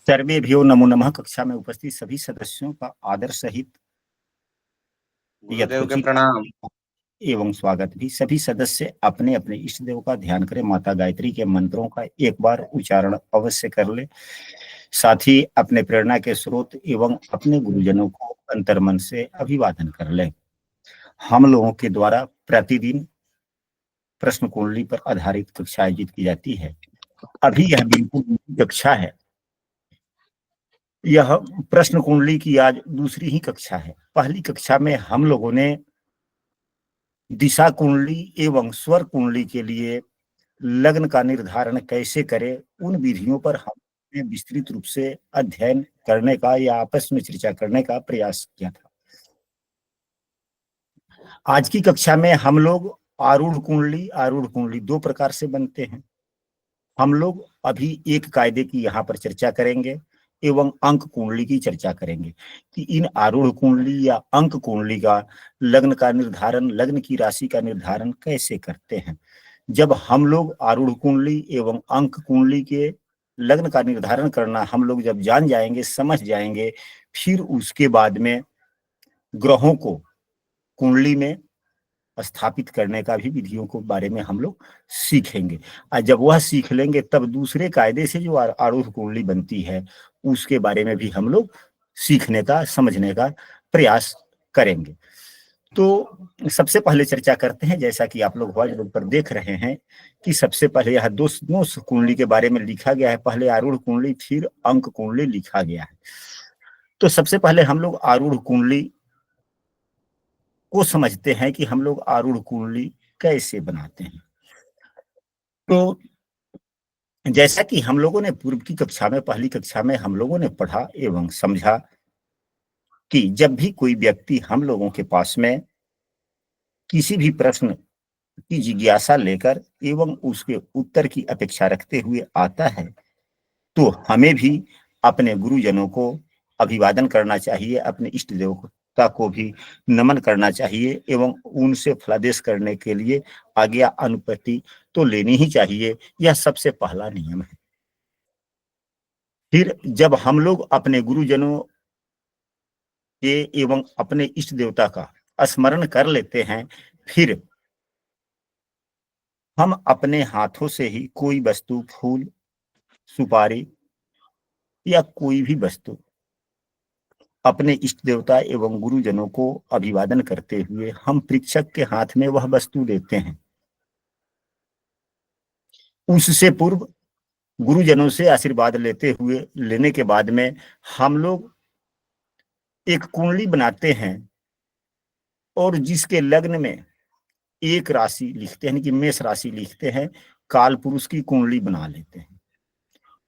सर्वेभ्यो नमो नमः। कक्षा में उपस्थित सभी सदस्यों का आदर सहित गुरुदेव के प्रणाम एवं स्वागत भी। सभी सदस्य अपने अपने इष्ट देव का ध्यान करें। माता गायत्री के मंत्रों का एक बार उच्चारण अवश्य कर ले। साथ ही अपने प्रेरणा के स्रोत एवं अपने गुरुजनों को अंतर्मन से अभिवादन कर ले। हम लोगों के द्वारा प्रतिदिन प्रश्न कुंडली पर आधारित कक्षा आयोजित की जाती है। अभी यह बिल्कुल कक्षा है। यह प्रश्न कुंडली की आज दूसरी ही कक्षा है। पहली कक्षा में हम लोगों ने दिशा कुंडली एवं स्वर कुंडली के लिए लग्न का निर्धारण कैसे करें, उन विधियों पर हमने विस्तृत रूप से अध्ययन करने का या आपस में चर्चा करने का प्रयास किया था। आज की कक्षा में हम लोग आरूढ़ कुंडली दो प्रकार से बनते हैं। हम लोग अभी एक कायदे की यहाँ पर चर्चा करेंगे एवं अंक कुंडली की चर्चा करेंगे कि इन आरूढ़ कुंडली या अंक कुंडली का लग्न का निर्धारण, लग्न की राशि का निर्धारण कैसे करते हैं। जब हम लोग आरूढ़ कुंडली एवं अंक कुंडली के लग्न का निर्धारण करना हम लोग जब जान जाएंगे, समझ जाएंगे, फिर उसके बाद में ग्रहों को कुंडली में स्थापित करने का भी विधियों के बारे में हम लोग सीखेंगे। और जब वह सीख लेंगे तब दूसरे कायदे से जो आरूढ़ कुंडली बनती है उसके बारे में भी हम लोग सीखने का, समझने का प्रयास करेंगे। तो सबसे पहले चर्चा करते हैं, जैसा कि आप लोग व्हाइट बोर्ड पर देख रहे हैं कि सबसे पहले यह दो कुंडली के बारे में लिखा गया है। पहले आरूढ़ कुंडली फिर अंक कुंडली लिखा गया है। तो सबसे पहले हम लोग आरूढ़ कुंडली को समझते हैं कि हम लोग आरूढ़ कुंडली कैसे बनाते हैं। तो जैसा कि हम लोगों ने पूर्व की कक्षा में, पहली कक्षा में हम लोगों ने पढ़ा एवं समझा कि जब भी कोई व्यक्ति हम लोगों के पास में किसी भी प्रश्न की जिज्ञासा लेकर एवं उसके उत्तर की अपेक्षा रखते हुए आता है तो हमें भी अपने गुरुजनों को अभिवादन करना चाहिए, अपने इष्ट देवता को भी नमन करना चाहिए एवं उनसे फलादेश करने के लिए आज्ञा अनुमति तो लेनी ही चाहिए। यह सबसे पहला नियम है। फिर जब हम लोग अपने गुरुजनों के एवं अपने इष्ट देवता का स्मरण कर लेते हैं, फिर हम अपने हाथों से ही कोई वस्तु, फूल, सुपारी या कोई भी वस्तु अपने इष्ट देवता एवं गुरुजनों को अभिवादन करते हुए हम परीक्षक के हाथ में वह वस्तु देते हैं। उससे पूर्व गुरुजनों से आशीर्वाद लेने के बाद में हम लोग एक कुंडली बनाते हैं और जिसके लग्न में एक राशि लिखते हैं कि मेष राशि लिखते हैं, काल पुरुष की कुंडली बना लेते हैं।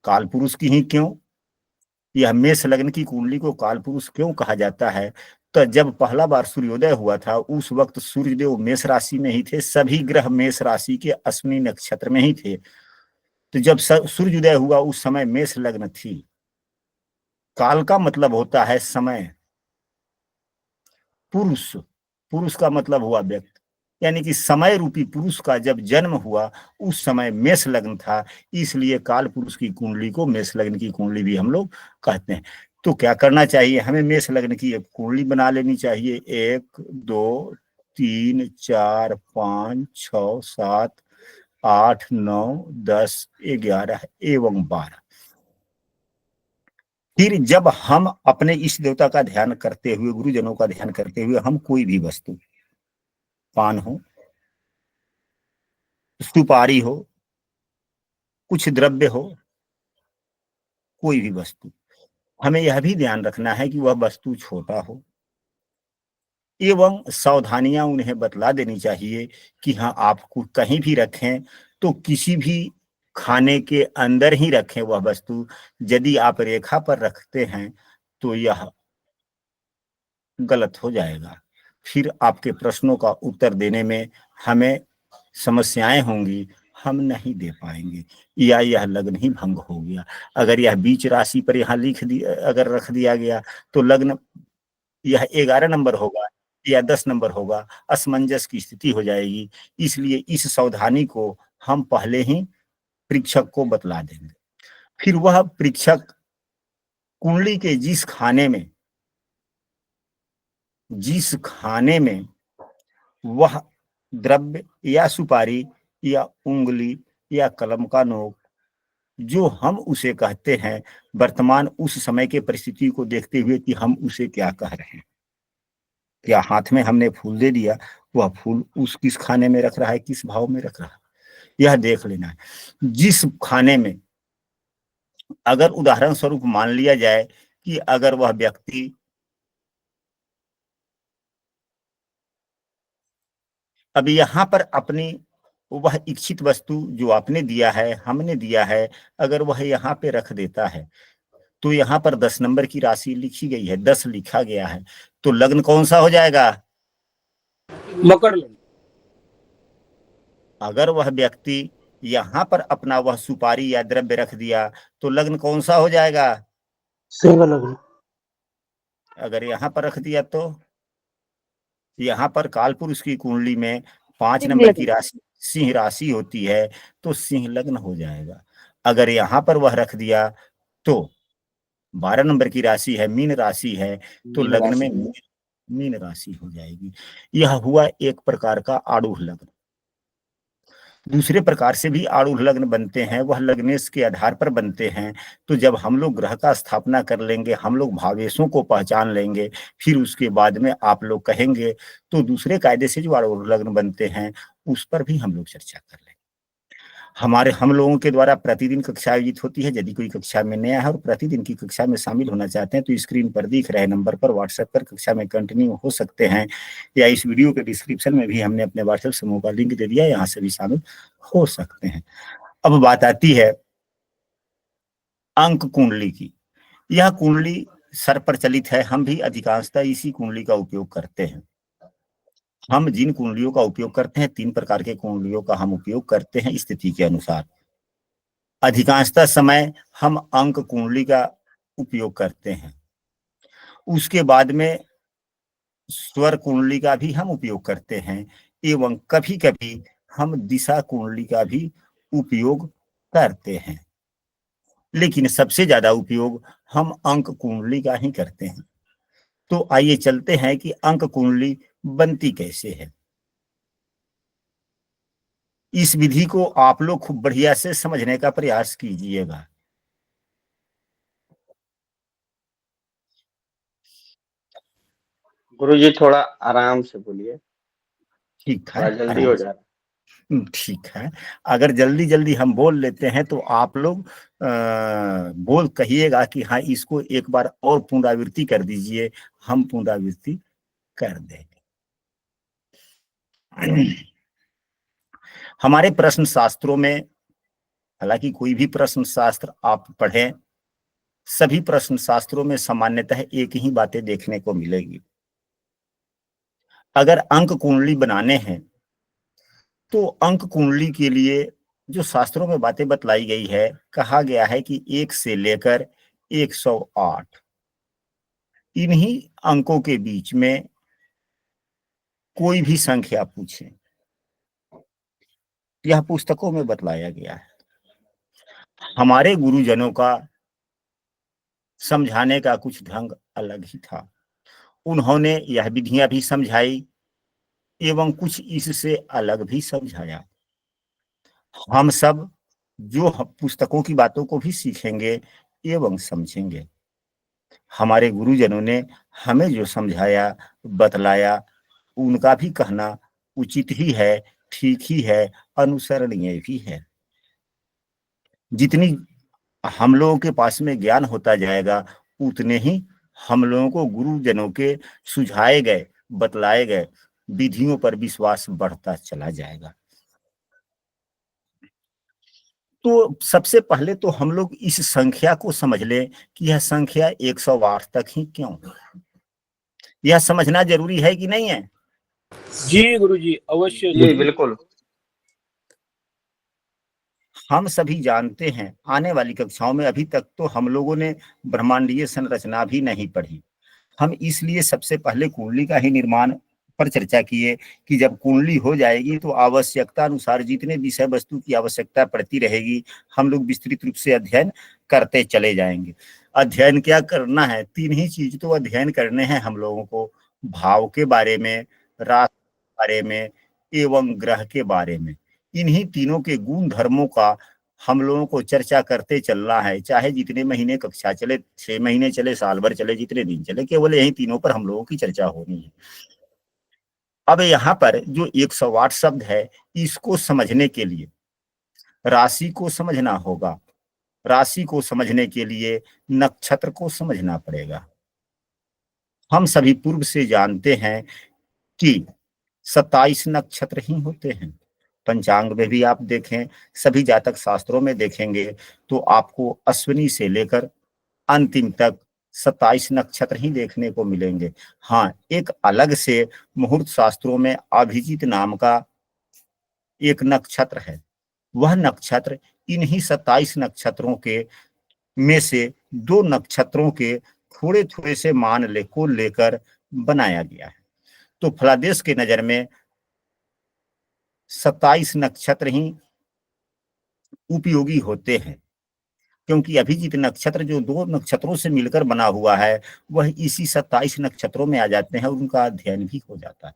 काल पुरुष की ही क्यों, यह मेष लग्न की कुंडली को काल पुरुष क्यों कहा जाता है? तो जब पहला बार सूर्योदय हुआ था उस वक्त सूर्यदेव मेष राशि में ही थे, सभी ग्रह मेष राशि के अश्विनी नक्षत्र में ही थे। तो जब सूर्योदय हुआ उस समय मेष लग्न थी। काल का मतलब होता है समय, पुरुष, पुरुष का मतलब हुआ व्यक्ति, यानी कि समय रूपी पुरुष का जब जन्म हुआ उस समय मेष लग्न था, इसलिए काल पुरुष की कुंडली को मेष लग्न की कुंडली भी हम लोग कहते हैं। तो क्या करना चाहिए, हमें मेष लग्न की एक कुंडली बना लेनी चाहिए। 1 2 3 4 5 6 7 8 9 10 11 एवं 12। फिर जब हम अपने इष्ट देवता का ध्यान करते हुए, गुरुजनों का ध्यान करते हुए हम कोई भी वस्तु, पान हो, सुपारी हो, कुछ द्रव्य हो, कोई भी वस्तु, हमें यह भी ध्यान रखना है कि वह वस्तु छोटा हो एवं सावधानियां उन्हें बतला देनी चाहिए कि हाँ आपको कहीं भी रखें तो किसी भी खाने के अंदर ही रखें वह वस्तु। यदि आप रेखा पर रखते हैं तो यह गलत हो जाएगा। फिर आपके प्रश्नों का उत्तर देने में हमें समस्याएं होंगी, हम नहीं दे पाएंगे या यह लग्न ही भंग हो गया। अगर यह बीच राशि पर यहाँ अगर रख दिया गया तो लग्न यह 11 नंबर होगा या 10 नंबर होगा, असमंजस की स्थिति हो जाएगी। इसलिए इस सावधानी को हम पहले ही परीक्षक को बतला देंगे। फिर वह परीक्षक कुंडली के जिस खाने में वह द्रव्य या सुपारी या उंगली या कलम का नोक जो हम उसे कहते हैं, वर्तमान उस समय के परिस्थिति को देखते हुए कि हम उसे क्या कह रहे हैं। क्या हाथ में हमने फूल दे दिया, वह फूल उस किस खाने में रख रहा है, किस भाव में रख रहा है, यह देख लेना है। जिस खाने में, अगर उदाहरण स्वरूप मान लिया जाए कि अगर वह व्यक्ति अब यहाँ पर अपनी वह इच्छित वस्तु जो आपने दिया है, हमने दिया है, अगर वह यहाँ पे रख देता है, तो यहाँ पर 10 नंबर की राशि लिखी गई है, 10 लिखा गया है, तो लग्न कौन सा हो जाएगा? मकर लग्न। अगर वह व्यक्ति यहाँ पर अपना वह सुपारी या द्रव्य रख दिया तो लग्न कौन सा हो जाएगा? सिंह लग्न। अगर यहाँ पर रख दिया तो यहाँ पर कालपुरुष की कुंडली में 5 नंबर की राशि सिंह राशि होती है, तो सिंह लग्न हो जाएगा। अगर यहाँ पर वह रख दिया तो 12 नंबर की राशि है, मीन राशि है, तो लग्न में मीन राशि हो जाएगी। यह हुआ एक प्रकार का आरूढ़ लग्न। दूसरे प्रकार से भी आरूढ़ लग्न बनते हैं, वह लग्नेश के आधार पर बनते हैं। तो जब हम लोग ग्रह का स्थापना कर लेंगे, हम लोग भावेशों को पहचान लेंगे, फिर उसके बाद में आप लोग कहेंगे तो दूसरे कायदे से जो आरूढ़ लग्न बनते हैं उस पर भी हम लोग चर्चा कर लेंगे। हम लोगों के द्वारा प्रतिदिन कक्षा आयोजित होती है। यदि कोई कक्षा में नया है और प्रतिदिन की कक्षा में शामिल होना चाहते हैं तो स्क्रीन पर दिख रहे नंबर पर व्हाट्सएप पर कक्षा में कंटिन्यू हो सकते हैं, या इस वीडियो के डिस्क्रिप्शन में भी हमने अपने व्हाट्सएप समूह का लिंक दे दिया, यहाँ से भी शामिल हो सकते हैं। अब बात आती है अंक कुंडली की। यह कुंडली सर प्रचलित है, हम भी अधिकांशतः इसी कुंडली का उपयोग करते हैं। हम जिन कुंडलियों का उपयोग करते हैं, 3 प्रकार के कुंडलियों का हम उपयोग करते हैं स्थिति के अनुसार। अधिकांशतः समय हम अंक कुंडली का उपयोग करते हैं, उसके बाद में स्वर कुंडली का भी हम उपयोग करते हैं, एवं कभी कभी हम दिशा कुंडली का भी उपयोग करते हैं, लेकिन सबसे ज्यादा उपयोग हम अंक कुंडली का ही करते हैं। तो आइए चलते हैं कि अंक कुंडली बनती कैसे है। इस विधि को आप लोग खूब बढ़िया से समझने का प्रयास कीजिएगा। गुरुजी थोड़ा आराम से बोलिए, ठीक है, थोड़ा जल्दी हो जा रहा है। ठीक है। अगर जल्दी जल्दी हम बोल लेते हैं तो आप लोग बोल कहिएगा कि हाँ इसको एक बार और पुनरावृत्ति कर दीजिए, हम पुनरावृत्ति कर देंगे। हमारे प्रश्न शास्त्रों में, हालांकि कोई भी प्रश्न शास्त्र आप पढ़ें, सभी प्रश्न शास्त्रों में सामान्यतः एक ही बातें देखने को मिलेगी। अगर अंक कुंडली बनाने हैं तो अंक कुंडली के लिए जो शास्त्रों में बातें बतलाई गई है, कहा गया है कि 1 से लेकर 108 इन्हीं अंकों के बीच में कोई भी संख्या पूछे, यह पुस्तकों में बतलाया गया है। हमारे गुरुजनों का समझाने का कुछ ढंग अलग ही था। उन्होंने यह विधियां भी समझाई एवं कुछ इससे अलग भी समझाया। हम सब जो पुस्तकों की बातों को भी सीखेंगे एवं समझेंगे। हमारे गुरुजनों ने हमें जो समझाया बतलाया, उनका भी कहना उचित ही है, ठीक ही है, अनुसरणीय भी है। जितनी हम लोगों के पास में ज्ञान होता जाएगा, उतने ही हम लोगों को गुरुजनों के सुझाए गए बतलाए गए विधियों पर विश्वास बढ़ता चला जाएगा। तो सबसे पहले तो हम लोग इस संख्या को समझ लें कि यह संख्या 108 तक ही क्यों, यह समझना जरूरी है कि नहीं है? जी गुरुजी, अवश्य जी बिल्कुल। हम सभी जानते हैं, आने वाली कक्षाओं में अभी तक तो हम लोगों ने ब्रह्मांडीय संरचना भी नहीं पढ़ी। हम इसलिए सबसे पहले कुंडली का ही निर्माण पर चर्चा किए कि जब कुंडली हो जाएगी तो आवश्यकता अनुसार जितने विषय वस्तु की आवश्यकता पड़ती रहेगी हम लोग विस्तृत रूप से अध्ययन करते चले जाएंगे। अध्ययन क्या करना है? 3 ही चीज तो अध्ययन करने हैं हम लोगों को, भाव के बारे में, राशि के बारे में एवं ग्रह के बारे में। इन्हीं तीनों के गुण धर्मों का हम लोगों को चर्चा करते चलना है, चाहे जितने महीने कक्षा चले, 6 महीने चले, साल भर चले, जितने दिन चले, केवल यही तीनों पर हम लोगों की चर्चा होनी है। अब यहाँ पर जो 108 शब्द है, इसको समझने के लिए राशि को समझना होगा। राशि को समझने के लिए नक्षत्र को समझना पड़ेगा। हम सभी पूर्व से जानते हैं कि 27 नक्षत्र ही होते हैं। पंचांग में भी आप देखें, सभी जातक शास्त्रों में देखेंगे तो आपको अश्विनी से लेकर अंतिम तक 27 नक्षत्र ही देखने को मिलेंगे। हाँ, एक अलग से मुहूर्त शास्त्रों में अभिजीत नाम का एक नक्षत्र है। वह नक्षत्र इन्हीं 27 नक्षत्रों के में से 2 नक्षत्रों के थोड़े थोड़े से मान को लेकर बनाया गया है। तो फलादेश के नजर में 27 नक्षत्र ही उपयोगी होते हैं, क्योंकि अभिजीत नक्षत्र जो 2 नक्षत्रों से मिलकर बना हुआ है वह इसी 27 नक्षत्रों में आ जाते हैं और उनका अध्ययन भी हो जाता है।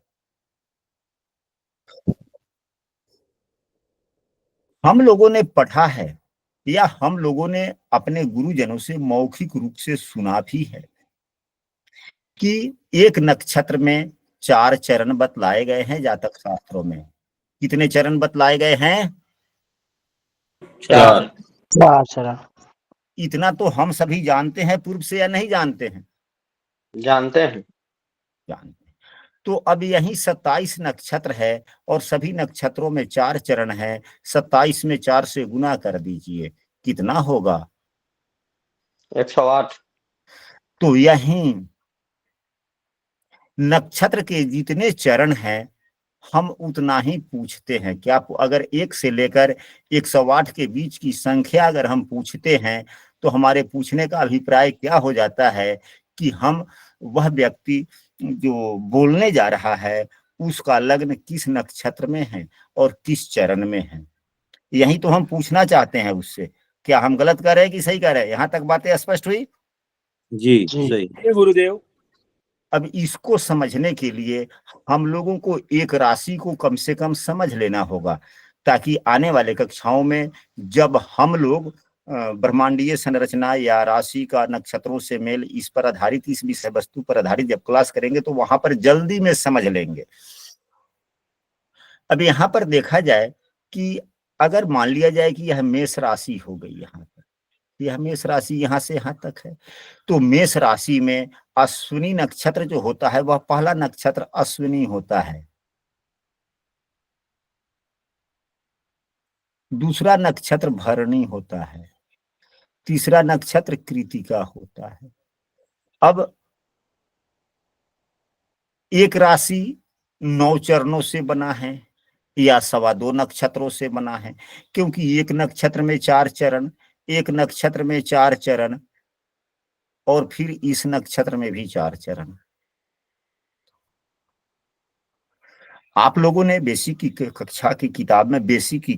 हम लोगों ने पढ़ा है या हम लोगों ने अपने गुरुजनों से मौखिक रूप से सुना भी है कि एक नक्षत्र में 4 चरण बतलाए गए हैं जातक शास्त्रों में। कितने चरण बतलाए गए हैं? 4। चरण। इतना तो हम सभी जानते हैं पूर्व से, या नहीं जानते हैं? जानते हैं। जानते हैं। तो अब यही 27 नक्षत्र है और सभी नक्षत्रों में 4 चरण है। 27 में 4 से गुना कर दीजिए, कितना होगा? 108। तो यही नक्षत्र के जितने चरण हैं हम उतना ही पूछते हैं। क्या अगर 1 से लेकर 108 के बीच की संख्या अगर हम पूछते हैं तो हमारे पूछने का अभिप्राय क्या हो जाता है कि हम वह व्यक्ति जो बोलने जा रहा है उसका लग्न किस नक्षत्र में है और किस चरण में है, यही तो हम पूछना चाहते हैं उससे। क्या हम गलत कर रहे हैं कि सही कर रहे हैं? यहाँ तक बातें स्पष्ट हुई? जी सही। जय गुरुदेव। अब इसको समझने के लिए हम लोगों को एक राशि को कम से कम समझ लेना होगा, ताकि आने वाले कक्षाओं में जब हम लोग ब्रह्मांडीय संरचना या राशि का नक्षत्रों से मेल, इस पर आधारित, इस विषय वस्तु पर आधारित जब क्लास करेंगे तो वहां पर जल्दी में समझ लेंगे। अब यहाँ पर देखा जाए कि अगर मान लिया जाए कि यह मेष राशि हो गई, यहाँ पर यह मेष राशि यहाँ से यहाँ तक है, तो मेष राशि में अश्विनी नक्षत्र जो होता है वह पहला नक्षत्र अश्विनी होता है। दूसरा नक्षत्र भरणी होता है। तीसरा नक्षत्र कृतिका होता है। अब एक राशि 9 चरणों से बना है या 2.25 नक्षत्रों से बना है, क्योंकि एक नक्षत्र में 4 चरण, एक नक्षत्र में 4 चरण और फिर इस नक्षत्र में भी 4 चरण। आप लोगों ने बेसिक की कक्षा की किताब में, बेसिक की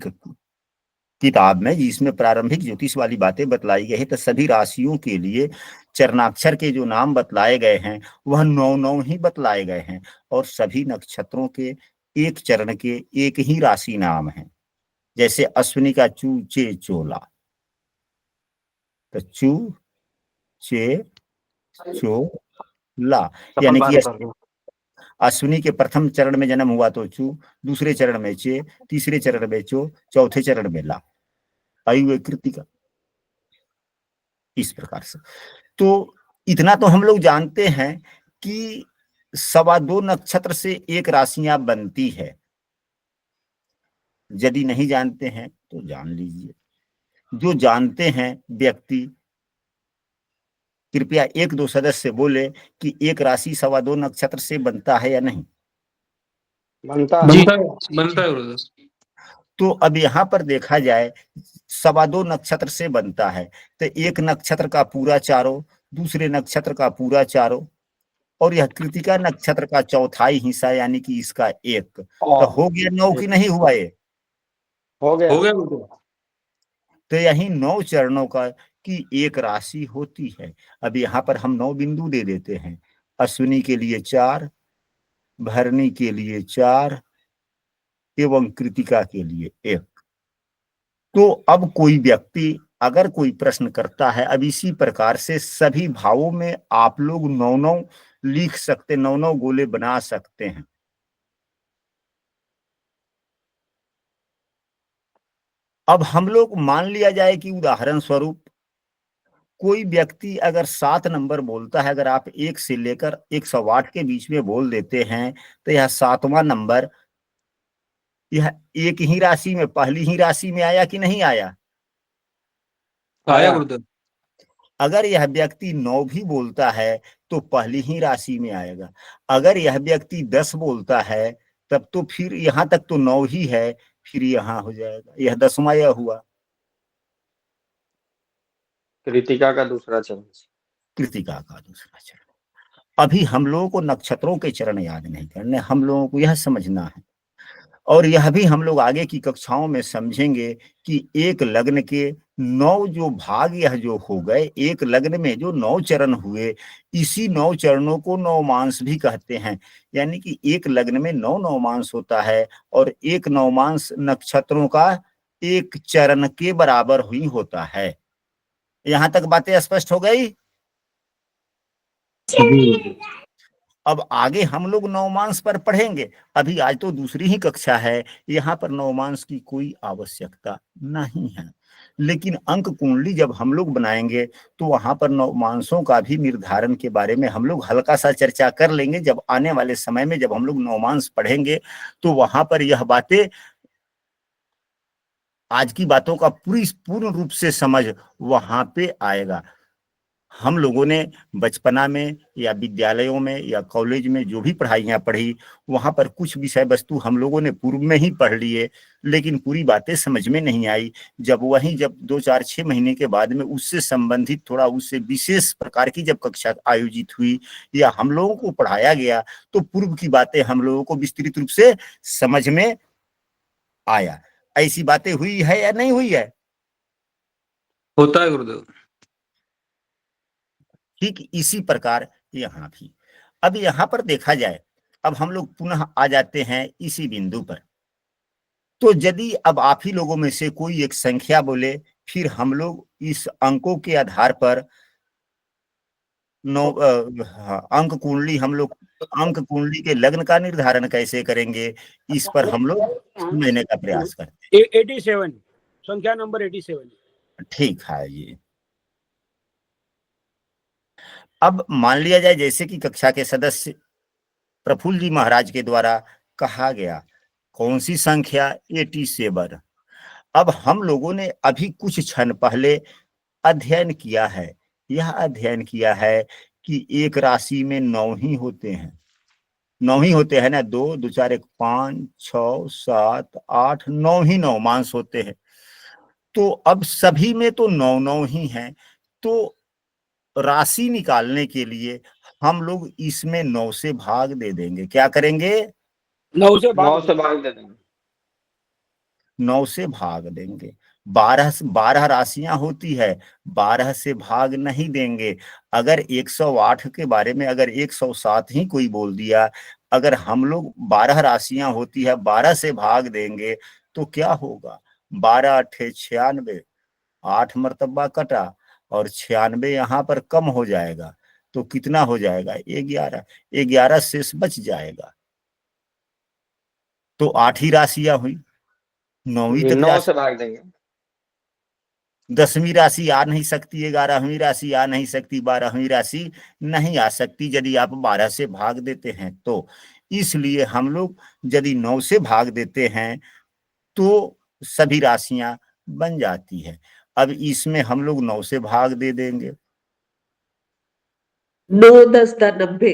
किताब में जिसमें प्रारंभिक ज्योतिष वाली बातें बतलाई गई है, तो सभी राशियों के लिए चरणाक्षर के जो नाम बतलाए गए हैं वह 9 ही बतलाए गए हैं और सभी नक्षत्रों के एक चरण के एक ही राशि नाम है। जैसे अश्विनी का चू चे चोला, तो चू चे चो ला, यानी कि अश्विनी के प्रथम चरण में जन्म हुआ तो चू, दूसरे चरण में चे, तीसरे चरण में चो, चौथे चरण में ला, आयु कृतिका, इस प्रकार से। तो इतना तो हम लोग जानते हैं कि 2.25 नक्षत्र से एक राशियां बनती है। यदि नहीं जानते हैं तो जान लीजिए। जो जानते हैं व्यक्ति कृपया 1-2 सदस्य बोले कि एक राशि 2.25 नक्षत्र से बनता है या नहीं? बनता जी। है। बनता है गुरुदेव। तो अब यहाँ पर देखा जाए 2.25 नक्षत्र से बनता है, तो एक नक्षत्र का पूरा चारों, दूसरे नक्षत्र का पूरा चारों, और यह कृतिका नक्षत्र का चौथाई हिस्सा यानी कि इसका एक, तो और हो गया 9 की नहीं हुआ ये? हो गया। हो गया गुरुदेव। तो यही 9 चरणों का की एक राशि होती है। अब यहाँ पर हम 9 बिंदु दे देते हैं। अश्विनी के लिए 4, भरणी के लिए 4 एवं कृतिका के लिए 1। तो अब कोई व्यक्ति अगर कोई प्रश्न करता है, अब इसी प्रकार से सभी भावों में आप लोग 9-9 लिख सकते, 9-9 गोले बना सकते हैं। अब हम लोग मान लिया जाए कि उदाहरण स्वरूप कोई व्यक्ति अगर 7 नंबर बोलता है, अगर आप 1 से लेकर 108 के बीच में बोल देते हैं, तो यह 7वां नंबर यह एक ही राशि में, पहली ही राशि में आया कि नहीं आया? आया आया। गुरुदेव। अगर यह व्यक्ति 9 भी बोलता है तो पहली ही राशि में आएगा। अगर यह व्यक्ति 10 बोलता है तब तो फिर यहाँ तक तो 9 ही है, फिर यहाँ हो जाएगा, यह 10वां यह हुआ। कृतिका का दूसरा चरण। कृतिका का दूसरा चरण। अभी हम लोगों को नक्षत्रों के चरण याद नहीं करने, हम लोगों को यह समझना है, और यह भी हम लोग आगे की कक्षाओं में समझेंगे कि एक लग्न के 9 जो भाग यह जो हो गए, एक लग्न में जो 9 चरण हुए, इसी 9 चरणों को नवमांश भी कहते हैं। यानी कि एक लग्न में 9 नवमांश होता है और एक नवमांश नक्षत्रों का एक चरण के बराबर ही होता है। यहां तक बातें स्पष्ट हो गई? अब आगे हम लोग नवमांश पर पढ़ेंगे। अभी आज तो दूसरी ही कक्षा है, यहाँ पर नवमांश की कोई आवश्यकता नहीं है। लेकिन अंक कुंडली जब हम लोग बनाएंगे तो वहां पर नवमांशों का भी निर्धारण के बारे में हम लोग हल्का सा चर्चा कर लेंगे। जब आने वाले समय में जब हम लोग नवमांश पढ़ेंगे तो वहां पर यह बातें, आज की बातों का पूर्ण रूप से समझ वहां पे आएगा। हम लोगों ने बचपना में या विद्यालयों में या कॉलेज में जो भी पढ़ाइयाँ पढ़ी, वहाँ पर कुछ विषय वस्तु हम लोगों ने पूर्व में ही पढ़ लिए, लेकिन पूरी बातें समझ में नहीं आई। जब 2, 4, 6 महीने के बाद में उससे संबंधित थोड़ा उससे विशेष प्रकार की जब कक्षा आयोजित हुई या हम लोगों को पढ़ाया गया, तो पूर्व की बातें हम लोगों को विस्तृत रूप से समझ में आया। ऐसी बातें हुई है या नहीं हुई है? होता है गुरुदेव। ठीक इसी प्रकार यहाँ भी। अब यहाँ पर देखा जाए, अब हम लोग पुनः आ जाते हैं इसी बिंदु पर। तो यदि अब आप ही लोगों में से कोई एक संख्या बोले, फिर हम लोग इस अंकों के आधार पर अंक कुंडली, हम लोग अंक कुंडली के लग्न का निर्धारण कैसे करेंगे, इस पर हम लोग समझने का प्रयास करते 87 संख्या नंबर 87। हैं। ठीक है ये। अब मान लिया जाए जैसे कि कक्षा के सदस्य प्रफुल्ल जी महाराज के द्वारा कहा गया, कौन सी संख्या? 87। अब हम लोगों ने अभी कुछ क्षण पहले अध्ययन किया है, यह अध्ययन किया है कि एक राशि में 9 ही होते हैं, 9 ही होते हैं ना। 2, 2, 4, 1, 5, 6, 7, 8, 9 ही नवमांश होते हैं। तो अब सभी में तो 9-9 ही हैं, तो राशि निकालने के लिए हम लोग इसमें 9 से भाग दे देंगे। क्या करेंगे? 9 से 9 भाग से भाग दे देंगे। 9 से भाग देंगे। 12 राशियां होती है, 12 से भाग नहीं देंगे। अगर 108 के बारे में अगर 107 ही कोई बोल दिया, अगर हम लोग 12 राशियां होती है 12 से भाग देंगे तो क्या होगा? 12 8 96, 8 मर्तबा कटा और 96 यहाँ पर कम हो जाएगा, तो कितना हो जाएगा? 11। 11 शेष बच जाएगा, तो 8 ही राशियां हुई। 9वीं तक 9 राशि, से भाग देंगे। 10वीं राशि आ नहीं सकती, 11वीं राशि आ नहीं सकती, 12वीं राशि नहीं आ सकती यदि आप 12 से भाग देते हैं तो। इसलिए हम लोग यदि 9 से भाग देते हैं तो सभी राशियां बन जाती है। अब इसमें हम लोग 9 से भाग दे देंगे। 9 10 90,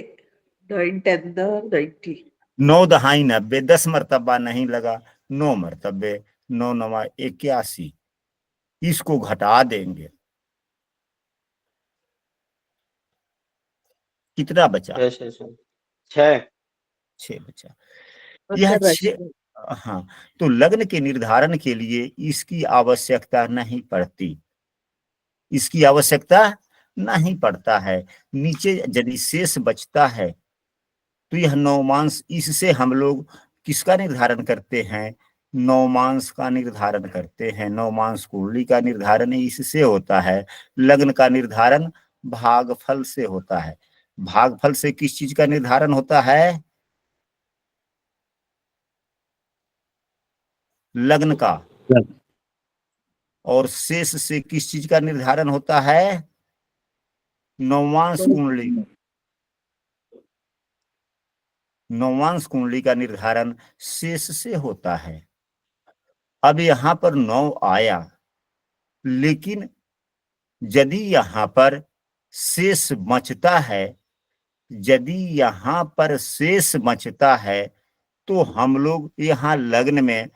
9 10 90। 9 दहाई 90, 10 मर्तबा नहीं लगा, 9 मर्तबे, 9 9 81, इसको घटा देंगे। कितना बचा? 6 6 बचा। यह 6, हाँ, तो लग्न के निर्धारण के लिए इसकी आवश्यकता नहीं पड़ती, इसकी आवश्यकता नहीं पड़ता है। नीचे यदि शेष बचता है तो यह नवमांश, इससे हम लोग किसका निर्धारण करते हैं? नवमांश का निर्धारण करते हैं। नवमांश कुंडली का निर्धारण इससे होता है। लग्न का निर्धारण भागफल से होता है। भागफल से किस चीज का निर्धारण होता है? लग्न का। और शेष से किस चीज का निर्धारण होता है? नवमांश कुंडली। नवमांश कुंडली का निर्धारण शेष से होता है। अब यहां पर 9 आया, लेकिन यदि यहां पर शेष बचता है, यदि यहां पर शेष बचता है तो हम लोग यहाँ लग्न में,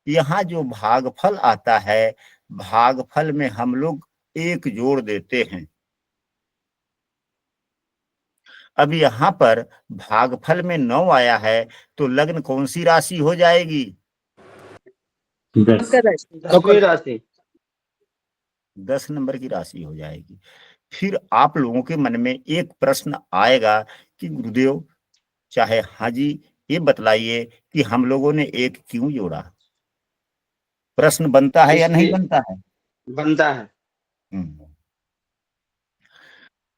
यहाँ जो भागफल आता है, भागफल में हम लोग 1 जोड़ देते हैं। अब यहाँ पर भागफल में 9 आया है तो लग्न कौन सी राशि हो जाएगी? 10। 10वीं राशि। 10 नंबर की राशि हो जाएगी। फिर आप लोगों के मन में एक प्रश्न आएगा कि गुरुदेव, चाहे हाँ जी, ये बतलाइए कि हम लोगों ने 1 क्यों जोड़ा? प्रश्न बनता है या नहीं बनता है? बनता है।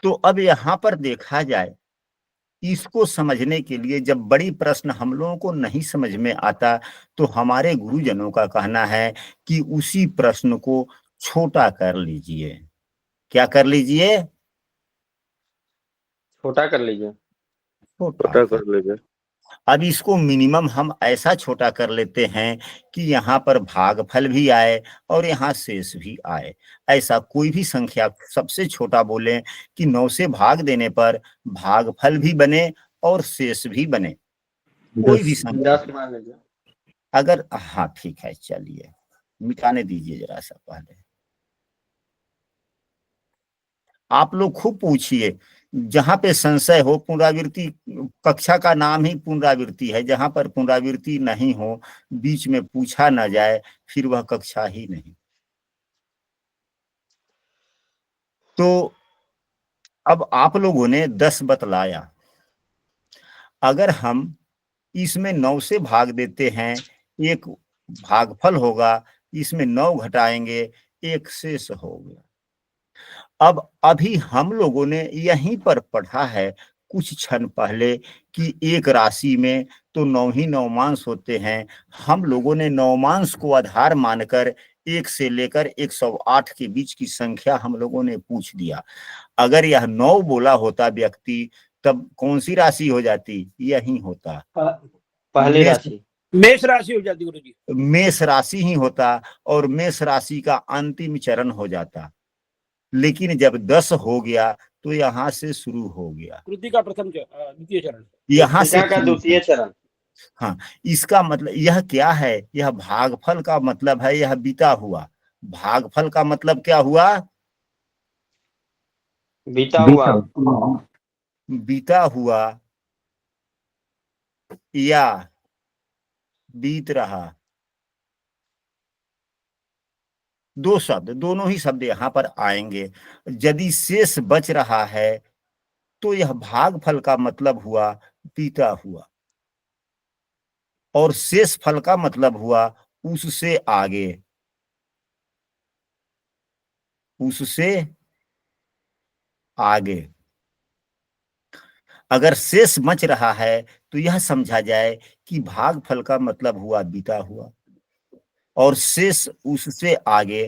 तो अब यहाँ पर देखा जाए, इसको समझने के लिए जब बड़ी प्रश्न हम लोगों को नहीं समझ में आता तो हमारे गुरुजनों का कहना है कि उसी प्रश्न को छोटा कर लीजिए। क्या कर लीजिए? छोटा कर लीजिए। छोटा कर लीजिए। अब इसको मिनिमम हम ऐसा छोटा कर लेते हैं कि यहाँ पर भागफल भी आए और यहाँ शेष भी आए। ऐसा कोई भी संख्या सबसे छोटा बोले कि 9 से भाग देने पर भागफल भी बने और शेष भी बने। कोई भी संख्या 10 मान लीजिए। अगर, हाँ ठीक है, चलिए मिटाने दीजिए जरा सा। पहले आप लोग खूब पूछिए, जहां पे संशय हो। पुनरावृत्ति कक्षा का नाम ही पुनरावृत्ति है। जहां पर पुनरावृत्ति नहीं हो, बीच में पूछा ना जाए, फिर वह कक्षा ही नहीं। तो अब आप लोगों ने 10 बतलाया। अगर हम इसमें 9 से भाग देते हैं, 1 भागफल होगा, इसमें 9 घटाएंगे, 1 शेष हो गया। अब अभी हम लोगों ने यहीं पर पढ़ा है कुछ क्षण पहले कि एक राशि में तो 9 ही नवमांश होते हैं। हम लोगों ने नवमांश को आधार मानकर 1 से लेकर 108 के बीच की संख्या हम लोगों ने पूछ दिया। अगर यह 9 बोला होता व्यक्ति, तब कौन सी राशि हो जाती? यही होता, पहली राशि। मेष राशि हो जाती गुरु जी। मेष राशि ही होता और मेष राशि का अंतिम चरण हो जाता। लेकिन जब 10 हो गया तो यहाँ से शुरू हो गया। कृतिका प्रथम द्वितीय चरण। यहाँ से कृतिका का द्वितीय चरण। हाँ, इसका मतलब यह क्या है? यह भागफल का मतलब है, यह बीता हुआ। भागफल का मतलब क्या हुआ? बीता हुआ। बीता हुआ या बीत रहा। 2 शब्द, दोनों ही शब्द यहाँ पर आएंगे। यदि शेष बच रहा है तो यह भागफल का मतलब हुआ बीता हुआ, और शेष फल का मतलब हुआ उससे आगे, उससे आगे। अगर शेष बच रहा है तो यह समझा जाए कि भागफल का मतलब हुआ बीता हुआ और शेष उससे आगे।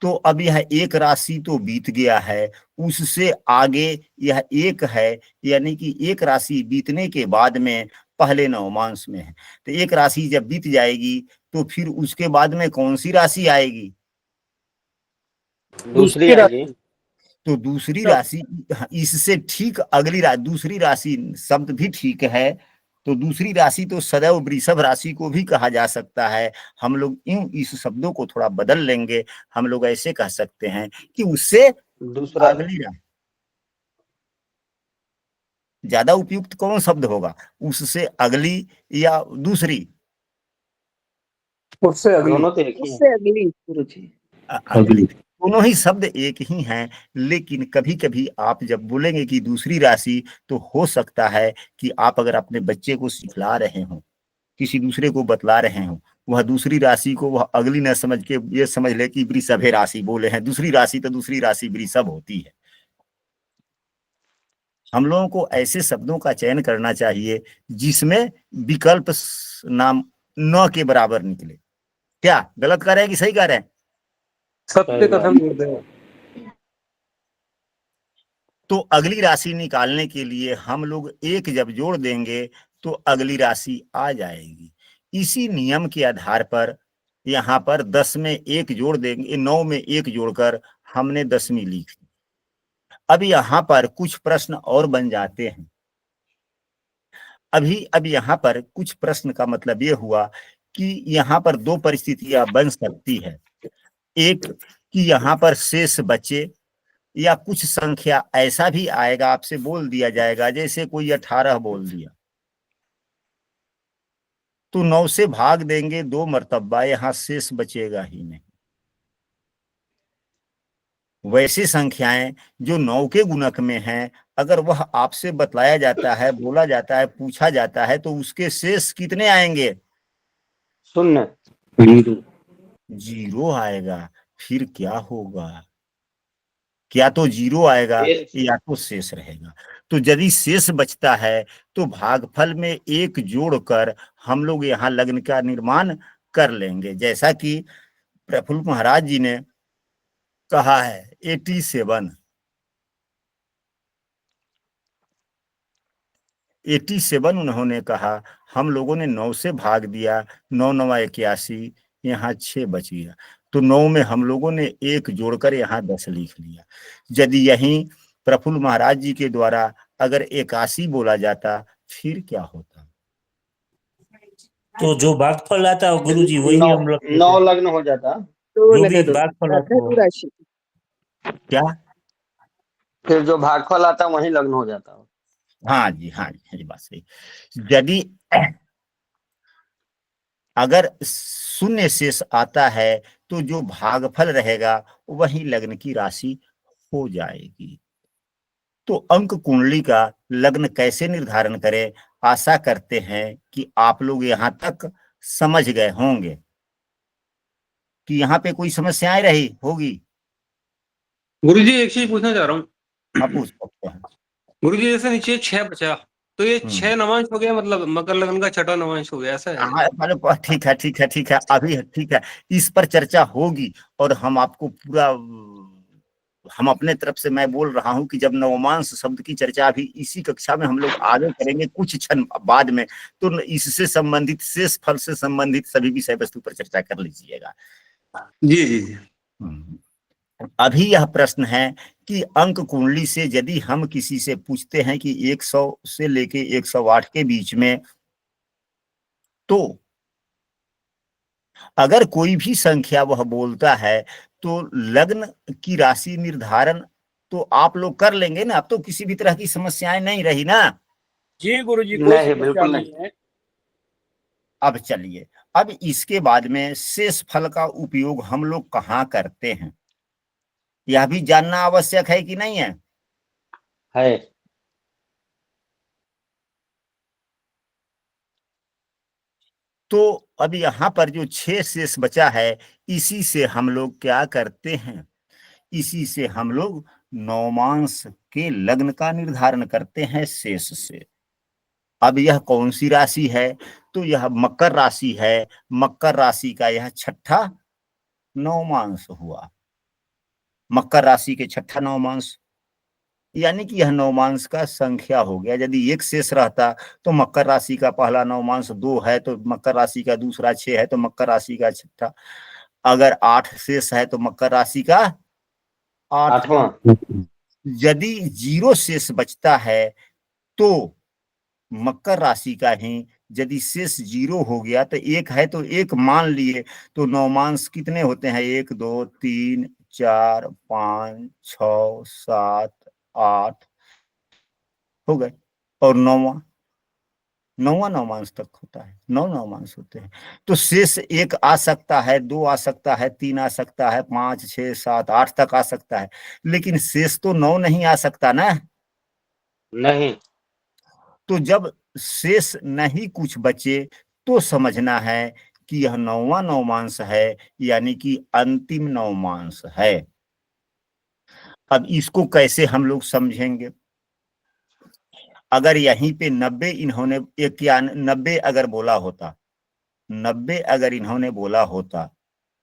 तो अब यह एक राशि तो बीत गया है, उससे आगे यह 1 है, यानी कि एक राशि बीतने के बाद में पहले नवमांश में है। तो एक राशि जब बीत जाएगी तो फिर उसके बाद में कौन सी राशि आएगी? दूसरी आएगी। तो दूसरी राशि, इससे ठीक अगली दूसरी राशि शब्द भी ठीक है। तो दूसरी राशि तो सदैव वृषभ राशि को भी कहा जा सकता है। हम लोग यूं इस शब्दों को थोड़ा बदल लेंगे। हम लोग ऐसे कह सकते हैं कि उससे दूसरा अगली राशि, ज्यादा उपयुक्त कौन शब्द होगा, उससे अगली या दूसरी? उससे अगली। दोनों तो एक ही है। उससे अगली गुरुजी। अगली। दोनों ही शब्द एक ही हैं, लेकिन कभी कभी आप जब बोलेंगे कि दूसरी राशि, तो हो सकता है कि आप अगर अपने बच्चे को सिखला रहे हो, किसी दूसरे को बतला रहे हो, वह दूसरी राशि को वह अगली न समझ के ये समझ ले कि वृषभ राशि बोले हैं। दूसरी राशि तो दूसरी राशि वृषभ होती है। हम लोगों को ऐसे शब्दों का चयन करना चाहिए जिसमें विकल्प नाम न के बराबर निकले। क्या गलत कर रहे हैं कि सही कर रहे हैं? सत्य कथन गुरुदेव। तो अगली राशि निकालने के लिए हम लोग एक जब जोड़ देंगे तो अगली राशि आ जाएगी। इसी नियम के आधार पर यहाँ पर 10 में 1 जोड़ देंगे, 9 में 1 जोड़कर हमने 10वीं लिख दी। अब यहाँ पर कुछ प्रश्न और बन जाते हैं। अब यहाँ पर कुछ प्रश्न का मतलब ये हुआ कि यहाँ पर 2 परिस्थितियां बन सकती है। एक कि यहाँ पर शेष बचे, या कुछ संख्या ऐसा भी आएगा, आपसे बोल दिया जाएगा, जैसे कोई 18 बोल दिया, तो 9 से भाग देंगे 2 मर्तबा, यहां शेष बचेगा ही नहीं। वैसी संख्याएं जो 9 के गुणक में हैं, अगर वह आपसे बतलाया जाता है, बोला जाता है, पूछा जाता है, तो उसके शेष कितने आएंगे? शून्य। 0 आएगा। फिर क्या होगा? क्या तो 0 आएगा या तो शेष रहेगा। तो यदि शेष बचता है तो भागफल में 1 जोड़कर हम लोग यहाँ लग्न का निर्माण कर लेंगे, जैसा कि प्रफुल्ल महाराज जी ने कहा है 87 उन्होंने कहा। हम लोगों ने 9 से भाग दिया, 9 9 81, यहाँ 6 बच गया। तो 9 में हम लोगों ने 1 जोड़कर यहाँ 10 लिख लिया। यदि यहीं प्रफुल्ल महाराज जी के द्वारा अगर 81 बोला जाता, फिर क्या होता? तो जो भागफल आता है गुरुजी वही हम लोग 9 लग्न हो जाता। जो भी भागफल आता है धनु राशि। क्या? फिर जो भागफल आता वही लग्न हो जाता। हाँ जी, हाँ जी, ये बात सही। यदि अगर शून्य शेष आता है तो जो भागफल रहेगा वही लग्न की राशि हो जाएगी। तो अंक कुंडली का लग्न कैसे निर्धारण करें, आशा करते हैं कि आप लोग यहां तक समझ गए होंगे। कि यहाँ पे कोई समस्याएं रही होगी? गुरुजी एक चीज पूछना चाह रहा हूँ। आप पूछ सकते हैं। गुरुजी जैसे नीचे 6 बचा, तो ये 6 हम्म। नवांश हो गया, मतलब मकर लगन का छठा नवांश हो गया, ऐसा है? हाँ, ठीक है, ठीक है, ठीक है, अभी ठीक है, इस पर चर्चा होगी। और हम आपको पूरा, हम अपने तरफ से मैं बोल रहा हूं कि जब नवमांश शब्द की चर्चा अभी इसी कक्षा में हम लोग आगे करेंगे कुछ क्षण बाद में, तो इससे संबंधित, शेष फल से संबंधित सभी विषय वस्तु पर चर्चा कर लीजिएगा। जी जी जी। अभी यह प्रश्न है कि अंक कुंडली से यदि हम किसी से पूछते हैं कि 100 से लेके 108 के बीच में, तो अगर कोई भी संख्या वह बोलता है तो लग्न की राशि निर्धारण तो आप लोग कर लेंगे ना? अब तो किसी भी तरह की समस्याएं नहीं रही ना? जी गुरुजी, कोई नहीं, समस्या बिल्कुल नहीं है। अब चलिए, अब इसके बाद में शेष फल का उपयोग हम लोग कहाँ करते हैं, यह भी जानना आवश्यक है कि नहीं है? है। तो अब यहाँ पर जो 6 शेष बचा है, इसी से हम लोग क्या करते हैं? इसी से हम लोग नवमांश के लग्न का निर्धारण करते हैं शेष से। अब यह कौन सी राशि है? तो यह मकर राशि है। मकर राशि का यह छठा नवमांश हुआ। मकर राशि के छठा नवमांश, यानी कि यह नवमांश का संख्या हो गया। यदि 1 शेष रहता तो मकर राशि का पहला नवमांश 2 है, तो मकर राशि का दूसरा 6 है, तो मकर राशि का छठा। अगर 8 शेष है तो मकर राशि का 8वां। 8वां। यदि 0 शेष बचता है तो मकर राशि का ही, यदि शेष 0 हो गया तो 1 है तो 1 मान लिए, तो नवमांश कितने होते हैं? 1 2 3 4 5 6 7 8 हो गए। और नौवां नवमांश तक होता है, 9 नवमांश होते हैं। तो शेष 1 आ सकता है, 2 आ सकता है, 3 आ सकता है, 5 6 7 8 तक आ सकता है, लेकिन शेष तो 9 नहीं आ सकता ना। नहीं। तो जब शेष नहीं कुछ बचे तो समझना है कि यह 9वां नवमांश है, यानी कि अंतिम नवमांश है। अब इसको कैसे हम लोग समझेंगे? अगर यहीं पे 90 इन्होंने 91 अगर बोला होता, 90 अगर इन्होंने बोला होता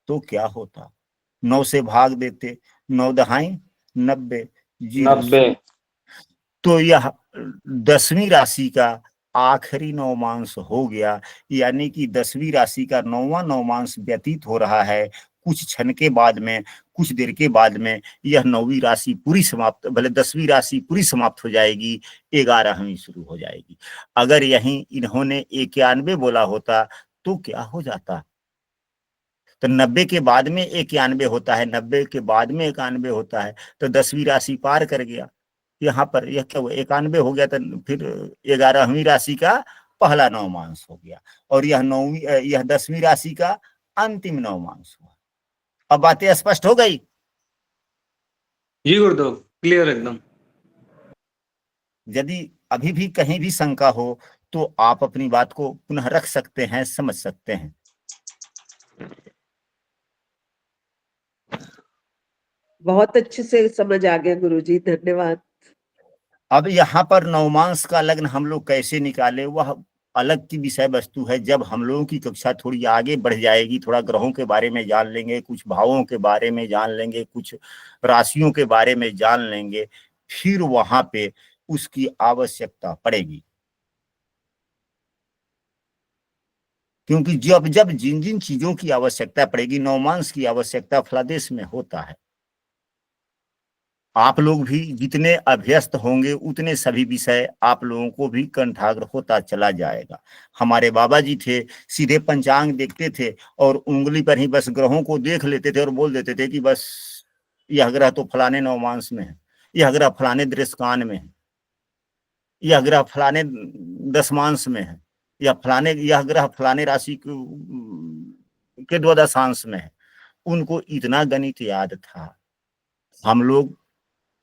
तो क्या होता? 9 से भाग देते, 9 दहाई 90, 0 90। तो यह 10वीं राशि का आखिरी नवमांश हो गया, यानी कि 10वीं राशि का 9वां नवमांश व्यतीत हो रहा है। कुछ क्षण के बाद में, कुछ देर के बाद में यह 9वीं राशि पूरी समाप्त, भले 10वीं राशि पूरी समाप्त हो जाएगी, 11वीं शुरू हो जाएगी। अगर यहीं इन्होंने 91 बोला होता तो क्या हो जाता? तो 90 के बाद में 91 होता है, 90 के बाद में 91 होता है, तो 10वीं राशि पार कर गया। यहाँ पर यह क्या हुआ? 91 हो गया, तो फिर 11वीं राशि का पहला नवमांश हो गया, और यह 10वीं राशि का अंतिम नवमांश हुआ। अब बातें स्पष्ट हो गई? जी गुरुदेव, क्लियर एकदम। यदि अभी भी कहीं भी शंका हो तो आप अपनी बात को पुनः रख सकते हैं, समझ सकते हैं। बहुत अच्छे से समझ आ गया गुरुजी, धन्यवाद। अब यहाँ पर नवमांश का लग्न हम लोग कैसे निकाले, वह अलग की विषय वस्तु है। जब हम लोगों की कक्षा थोड़ी आगे बढ़ जाएगी, थोड़ा ग्रहों के बारे में जान लेंगे, कुछ भावों के बारे में जान लेंगे, कुछ राशियों के बारे में जान लेंगे, फिर वहां पे उसकी आवश्यकता पड़ेगी। क्योंकि जब जब जिन जिन चीजों की आवश्यकता पड़ेगी, नवमांश की आवश्यकता फलादेश में होता है। आप लोग भी जितने अभ्यस्त होंगे उतने सभी विषय आप लोगों को भी कंठाग्र होता चला जाएगा। हमारे बाबा जी थे, सीधे पंचांग देखते थे और उंगली पर ही बस ग्रहों को देख लेते थे और बोल देते थे कि बस यह ग्रह तो फलाने नवमांश में है, यह ग्रह फलाने दृष्टकान में है, यह ग्रह फलाने दशमांश में है, यह ग्रह फलाने राशि के द्वादशांश में है। उनको इतना गणित याद था। हम लोग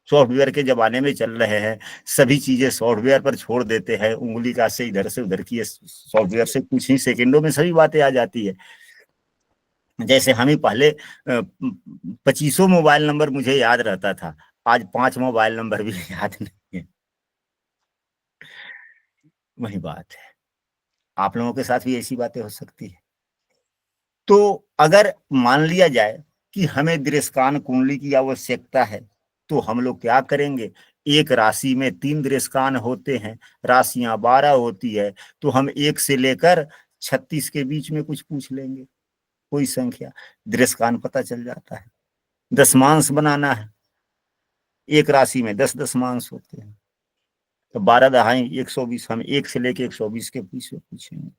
सॉफ्टवेयर के जमाने में चल रहे हैं, सभी चीजें सॉफ्टवेयर पर छोड़ देते हैं, उंगली का से इधर से उधर की सॉफ्टवेयर से कुछ ही सेकंडों में सभी बातें आ जाती है। जैसे हमें पहले 25 मोबाइल नंबर मुझे याद रहता था, आज 5 मोबाइल नंबर भी याद नहीं है। वही बात है, आप लोगों के साथ भी ऐसी बातें हो सकती है। तो अगर मान लिया जाए कि हमें दृष्टान कुंडली की आवश्यकता है, तो हम लोग क्या करेंगे? एक राशि में 3 दृष्टान होते हैं, राशियां 12 होती है, तो हम 1 से लेकर 36 के बीच में कुछ पूछ लेंगे, कोई संख्या, दृष्टान पता चल जाता है। दशमांश बनाना है, एक राशि में 10 दशमांश होते हैं, तो 12 दहाई 120, हम 1 से लेके 120 के पीछे पूछेंगे।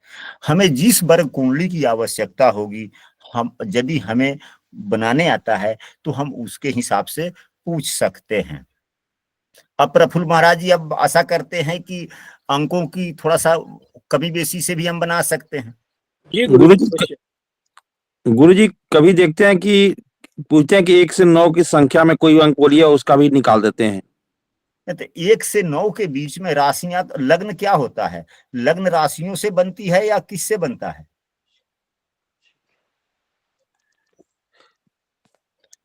हमें जिस वर्ग कुंडली की आवश्यकता होगी, हम यदि हमें बनाने आता है तो हम उसके हिसाब से पूछ सकते हैं। अब प्रफुल्ल महाराज जी अब आशा करते हैं कि अंकों की थोड़ा सा कमी बेसी से भी हम बना सकते हैं। जी गुरुजी कभी देखते हैं कि पूछते हैं कि 1 से 9 की संख्या में कोई अंक बोलिए, उसका भी निकाल देते हैं। तो 1 से 9 के बीच में राशियां, लग्न क्या होता है? लग्न राशियों से बनती है या किससे बनता है?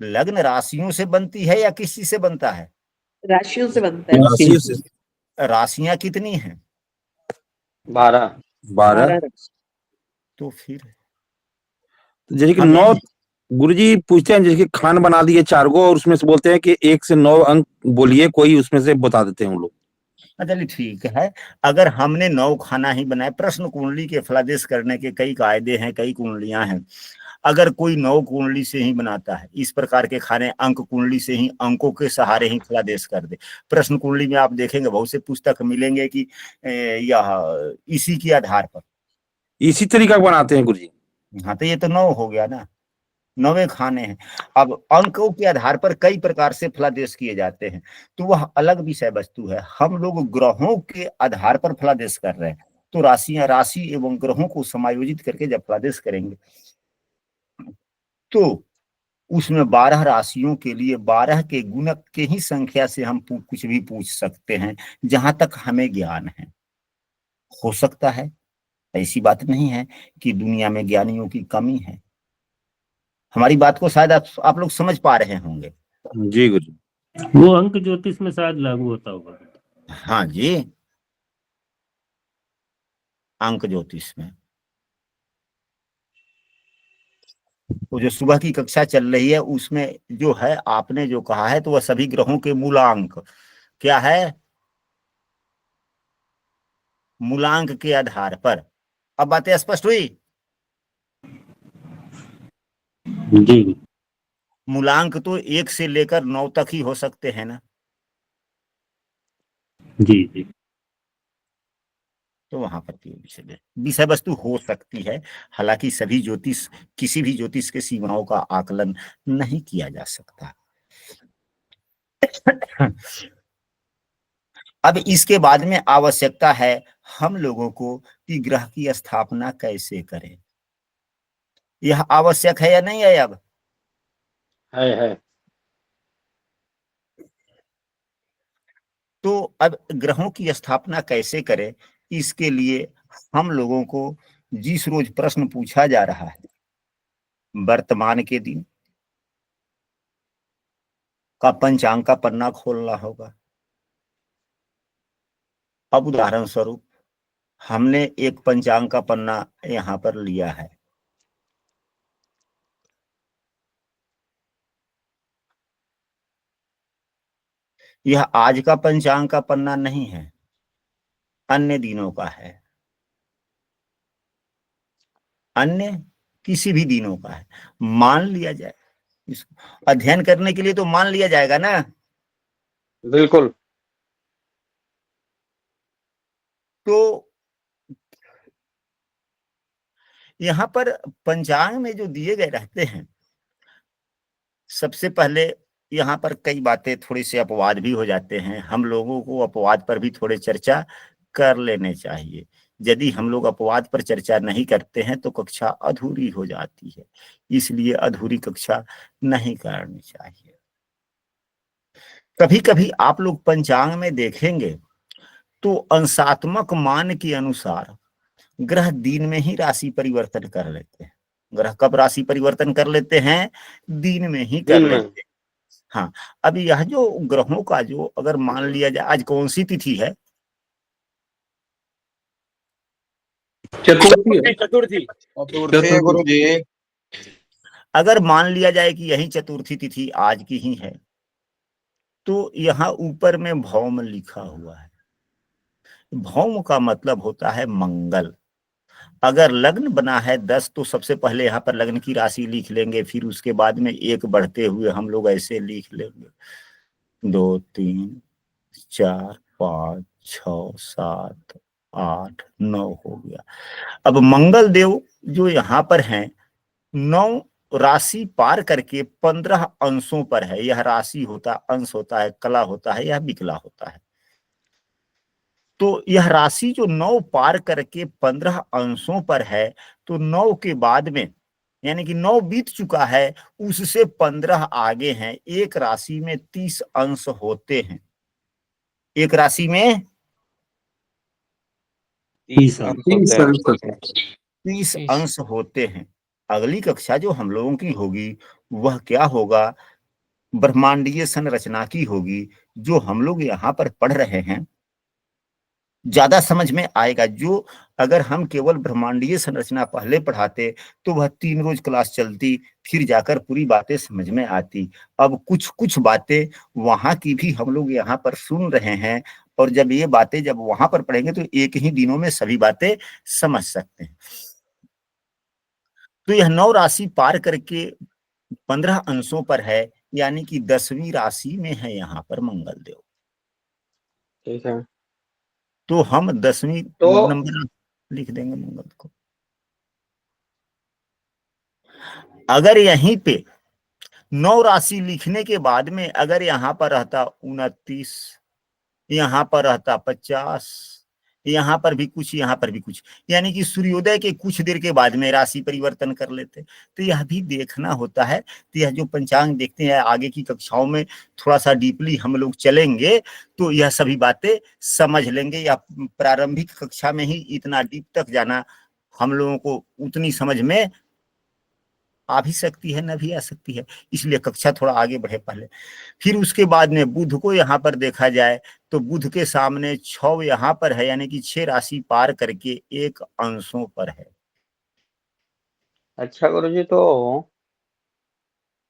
लग्न राशियों से बनती है या किस चीज से बनता है? राशियों से बनता है। राशियों से। राशियां कितनी हैं? 12। 12। तो फिर जैसे कि 9 गुरुजी पूछते हैं, जैसे कि खान बना दिए 4 गो और उसमें से बोलते हैं कि 1 से 9 अंक बोलिए, कोई उसमें से बता देते हैं हम लोग। चलिए ठीक है, अगर हमने 9 खाना ही बनाए, प्रश्न कुंडली के फलादेश करने के कई कायदे हैं, कई कुंडलियां हैं। अगर कोई 9 कुंडली से ही बनाता है इस प्रकार के खाने, अंक कुंडली से ही, अंकों के सहारे ही फलादेश कर दे। प्रश्न कुंडली में आप देखेंगे बहुत से पुस्तक मिलेंगे कि यह इसी के आधार पर इसी तरीका बनाते हैं गुरुजी। हाँ, तो ये तो 9 हो गया ना। 9वें खाने हैं। अब अंकों के आधार पर कई प्रकार से फलादेश किए जाते हैं, तो वह अलग विषय वस्तु है। हम लोग ग्रहों के आधार पर फलादेश कर रहे हैं, तो राशि एवं ग्रहों को समायोजित करके जब फलादेश करेंगे तो उसमें 12 राशियों के लिए 12 के गुणक के ही संख्या से हम कुछ भी पूछ सकते हैं, जहां तक हमें ज्ञान है। हो सकता है, ऐसी बात नहीं है कि दुनिया में ज्ञानियों की कमी है। हमारी बात को शायद आप लोग समझ पा रहे होंगे। जी गुरु। वो अंक ज्योतिष में शायद लागू होता होगा। हाँ जी, अंक ज्योतिष में वो जो सुबह की कक्षा चल रही है उसमें जो है, आपने जो कहा है तो वह सभी ग्रहों के मूलांक क्या है, मूलांक के आधार पर। अब बातें स्पष्ट हुई? जी मूलांक तो 1 से लेकर 9 तक ही हो सकते हैं ना। जी जी। तो वहां पर विषय वस्तु हो सकती है, हालांकि सभी ज्योतिष, किसी भी ज्योतिष के सीमाओं का आकलन नहीं किया जा सकता। अब इसके बाद में आवश्यकता है हम लोगों को कि ग्रह की स्थापना कैसे करें। यह आवश्यक है या नहीं है? अब है। तो अब ग्रहों की स्थापना कैसे करें, इसके लिए हम लोगों को जिस रोज प्रश्न पूछा जा रहा है, वर्तमान के दिन का पंचांग का पन्ना खोलना होगा। अब उदाहरण स्वरूप हमने एक पंचांग का पन्ना यहां पर लिया है। यह आज का पंचांग का पन्ना नहीं है, अन्य दिनों का है, अन्य किसी भी दिनों का है। मान लिया जाए, इसको अध्ययन करने के लिए तो मान लिया जाएगा ना। बिल्कुल। तो यहां पर पंचांग में जो दिए गए रहते हैं, सबसे पहले यहाँ पर कई बातें, थोड़ी से अपवाद भी हो जाते हैं। हम लोगों को अपवाद पर भी थोड़े चर्चा कर लेने चाहिए। यदि हम लोग अपवाद पर चर्चा नहीं करते हैं तो कक्षा अधूरी हो जाती है, इसलिए अधूरी कक्षा नहीं करनी चाहिए। कभी कभी आप लोग पंचांग में देखेंगे तो अंशात्मक मान के अनुसार ग्रह दिन में ही राशि परिवर्तन कर लेते हैं। ग्रह कब राशि परिवर्तन कर लेते हैं? दिन में ही कर दिन में। लेते हैं। हाँ, अब यह जो ग्रहों का जो अगर मान लिया जाए, आज कौन सी तिथि है? चतुर्थी चतुर्थी। गुरु जी। अगर मान लिया जाए कि यही चतुर्थी तिथि आज की ही है, तो यहाँ ऊपर में भौम लिखा हुआ है। भौम का मतलब होता है मंगल। अगर लग्न बना है 10, तो सबसे पहले यहाँ पर लग्न की राशि लिख लेंगे, फिर उसके बाद में एक बढ़ते हुए हम लोग ऐसे लिख लेंगे 2 3 4 5 6 7 8 9 हो गया। अब मंगल देव जो यहाँ पर हैं, 9 राशि पार करके 15 अंशों पर है। यह राशि होता, अंश होता है, कला होता है, यह विकला होता है। तो यह राशि जो 9 पार करके 15 अंशों पर है, तो 9 के बाद में, यानी कि 9 बीत चुका है, उससे 15 आगे हैं। एक राशि में 30 अंश होते हैं। एक राशि में 30 अंश होते हैं। अगली कक्षा जो हम लोगों की होगी वह क्या होगा? ब्रह्मांडीय संरचना की होगी। जो हम लोग यहाँ पर पढ़ रहे हैं ज्यादा समझ में आएगा। जो अगर हम केवल ब्रह्मांडीय संरचना पहले पढ़ाते तो वह 3 रोज क्लास चलती, फिर जाकर पूरी बातें समझ में आती। अब कुछ कुछ बातें वहां की भी हम लोग यहाँ पर सुन रहे हैं, और जब ये बातें जब वहां पर पढ़ेंगे तो एक ही दिनों में सभी बातें समझ सकते हैं। तो यह 9 राशि पार करके 15 अंशों पर है, यानी कि 10वीं राशि में है यहाँ पर मंगल देव। ठीक है। तो हम 10वीं तो नंबर लिख देंगे मंगल को। अगर यहीं पे 9 राशि लिखने के बाद में अगर यहाँ पर रहता 29, यहाँ पर रहता 50, यहाँ पर भी कुछ, यहाँ पर भी कुछ, यानी कि सूर्योदय के कुछ देर के बाद में राशि परिवर्तन कर लेते। तो यह भी देखना होता है। तो यह जो पंचांग देखते हैं, आगे की कक्षाओं में थोड़ा सा डीपली हम लोग चलेंगे तो यह सभी बातें समझ लेंगे। या प्रारंभिक कक्षा में ही इतना डीप तक जाना हम लोगों को उतनी समझ में आ भी सकती है, न भी आ सकती है, इसलिए कक्षा थोड़ा आगे बढ़े पहले। फिर उसके बाद में बुध को यहाँ पर देखा जाए तो बुध के सामने 6 यहाँ पर है, यानी कि 6 राशि पार करके 1 अंशों पर है। अच्छा गुरुजी, तो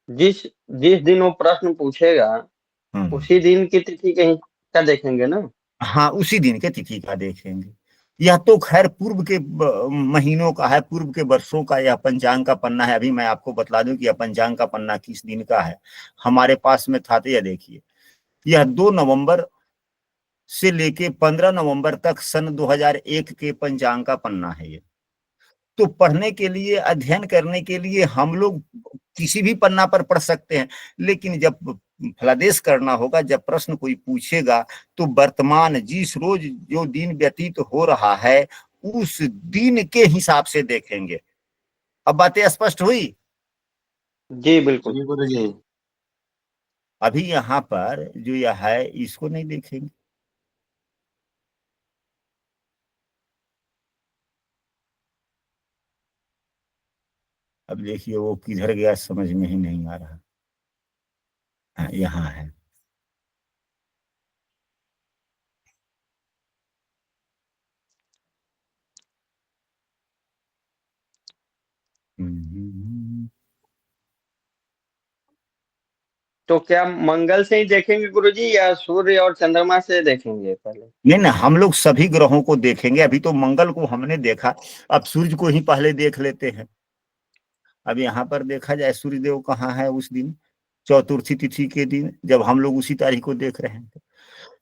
जिस जिस दिन वो प्रश्न पूछेगा उसी दिन की तिथि कहीं का देखेंगे ना? हाँ, उसी दिन के तिथि का देखेंगे। यह तो खैर पूर्व के महीनों का है, पूर्व के वर्षों का यह पंचांग का पन्ना है। अभी मैं आपको बतला दूं कि यह पंचांग का पन्ना किस दिन का है। हमारे पास में था, तो यह देखिए, यह 2 नवंबर से लेके 15 नवंबर तक सन 2001 के पंचांग का पन्ना है ये। तो पढ़ने के लिए, अध्ययन करने के लिए हम लोग किसी भी पन्ना पर पढ़ सकते हैं, लेकिन जब फलादेश करना होगा, जब प्रश्न कोई पूछेगा, तो वर्तमान जिस रोज जो दिन व्यतीत हो रहा है उस दिन के हिसाब से देखेंगे। अब बातें स्पष्ट हुई? जी बिल्कुल गुरुजी। अभी यहाँ पर जो यह है इसको नहीं देखेंगे। अब देखिए वो किधर गया समझ में ही नहीं आ रहा। हाँ, यहाँ है। तो क्या मंगल से ही देखेंगे गुरुजी या सूर्य और चंद्रमा से देखेंगे पहले? नहीं नहीं, हम लोग सभी ग्रहों को देखेंगे। अभी तो मंगल को हमने देखा, अब सूर्य को ही पहले देख लेते हैं। अब यहाँ पर देखा जाए सूर्य देव कहाँ है उस दिन, चतुर्थी तिथि के दिन, जब हम लोग उसी तारीख को देख रहे हैं।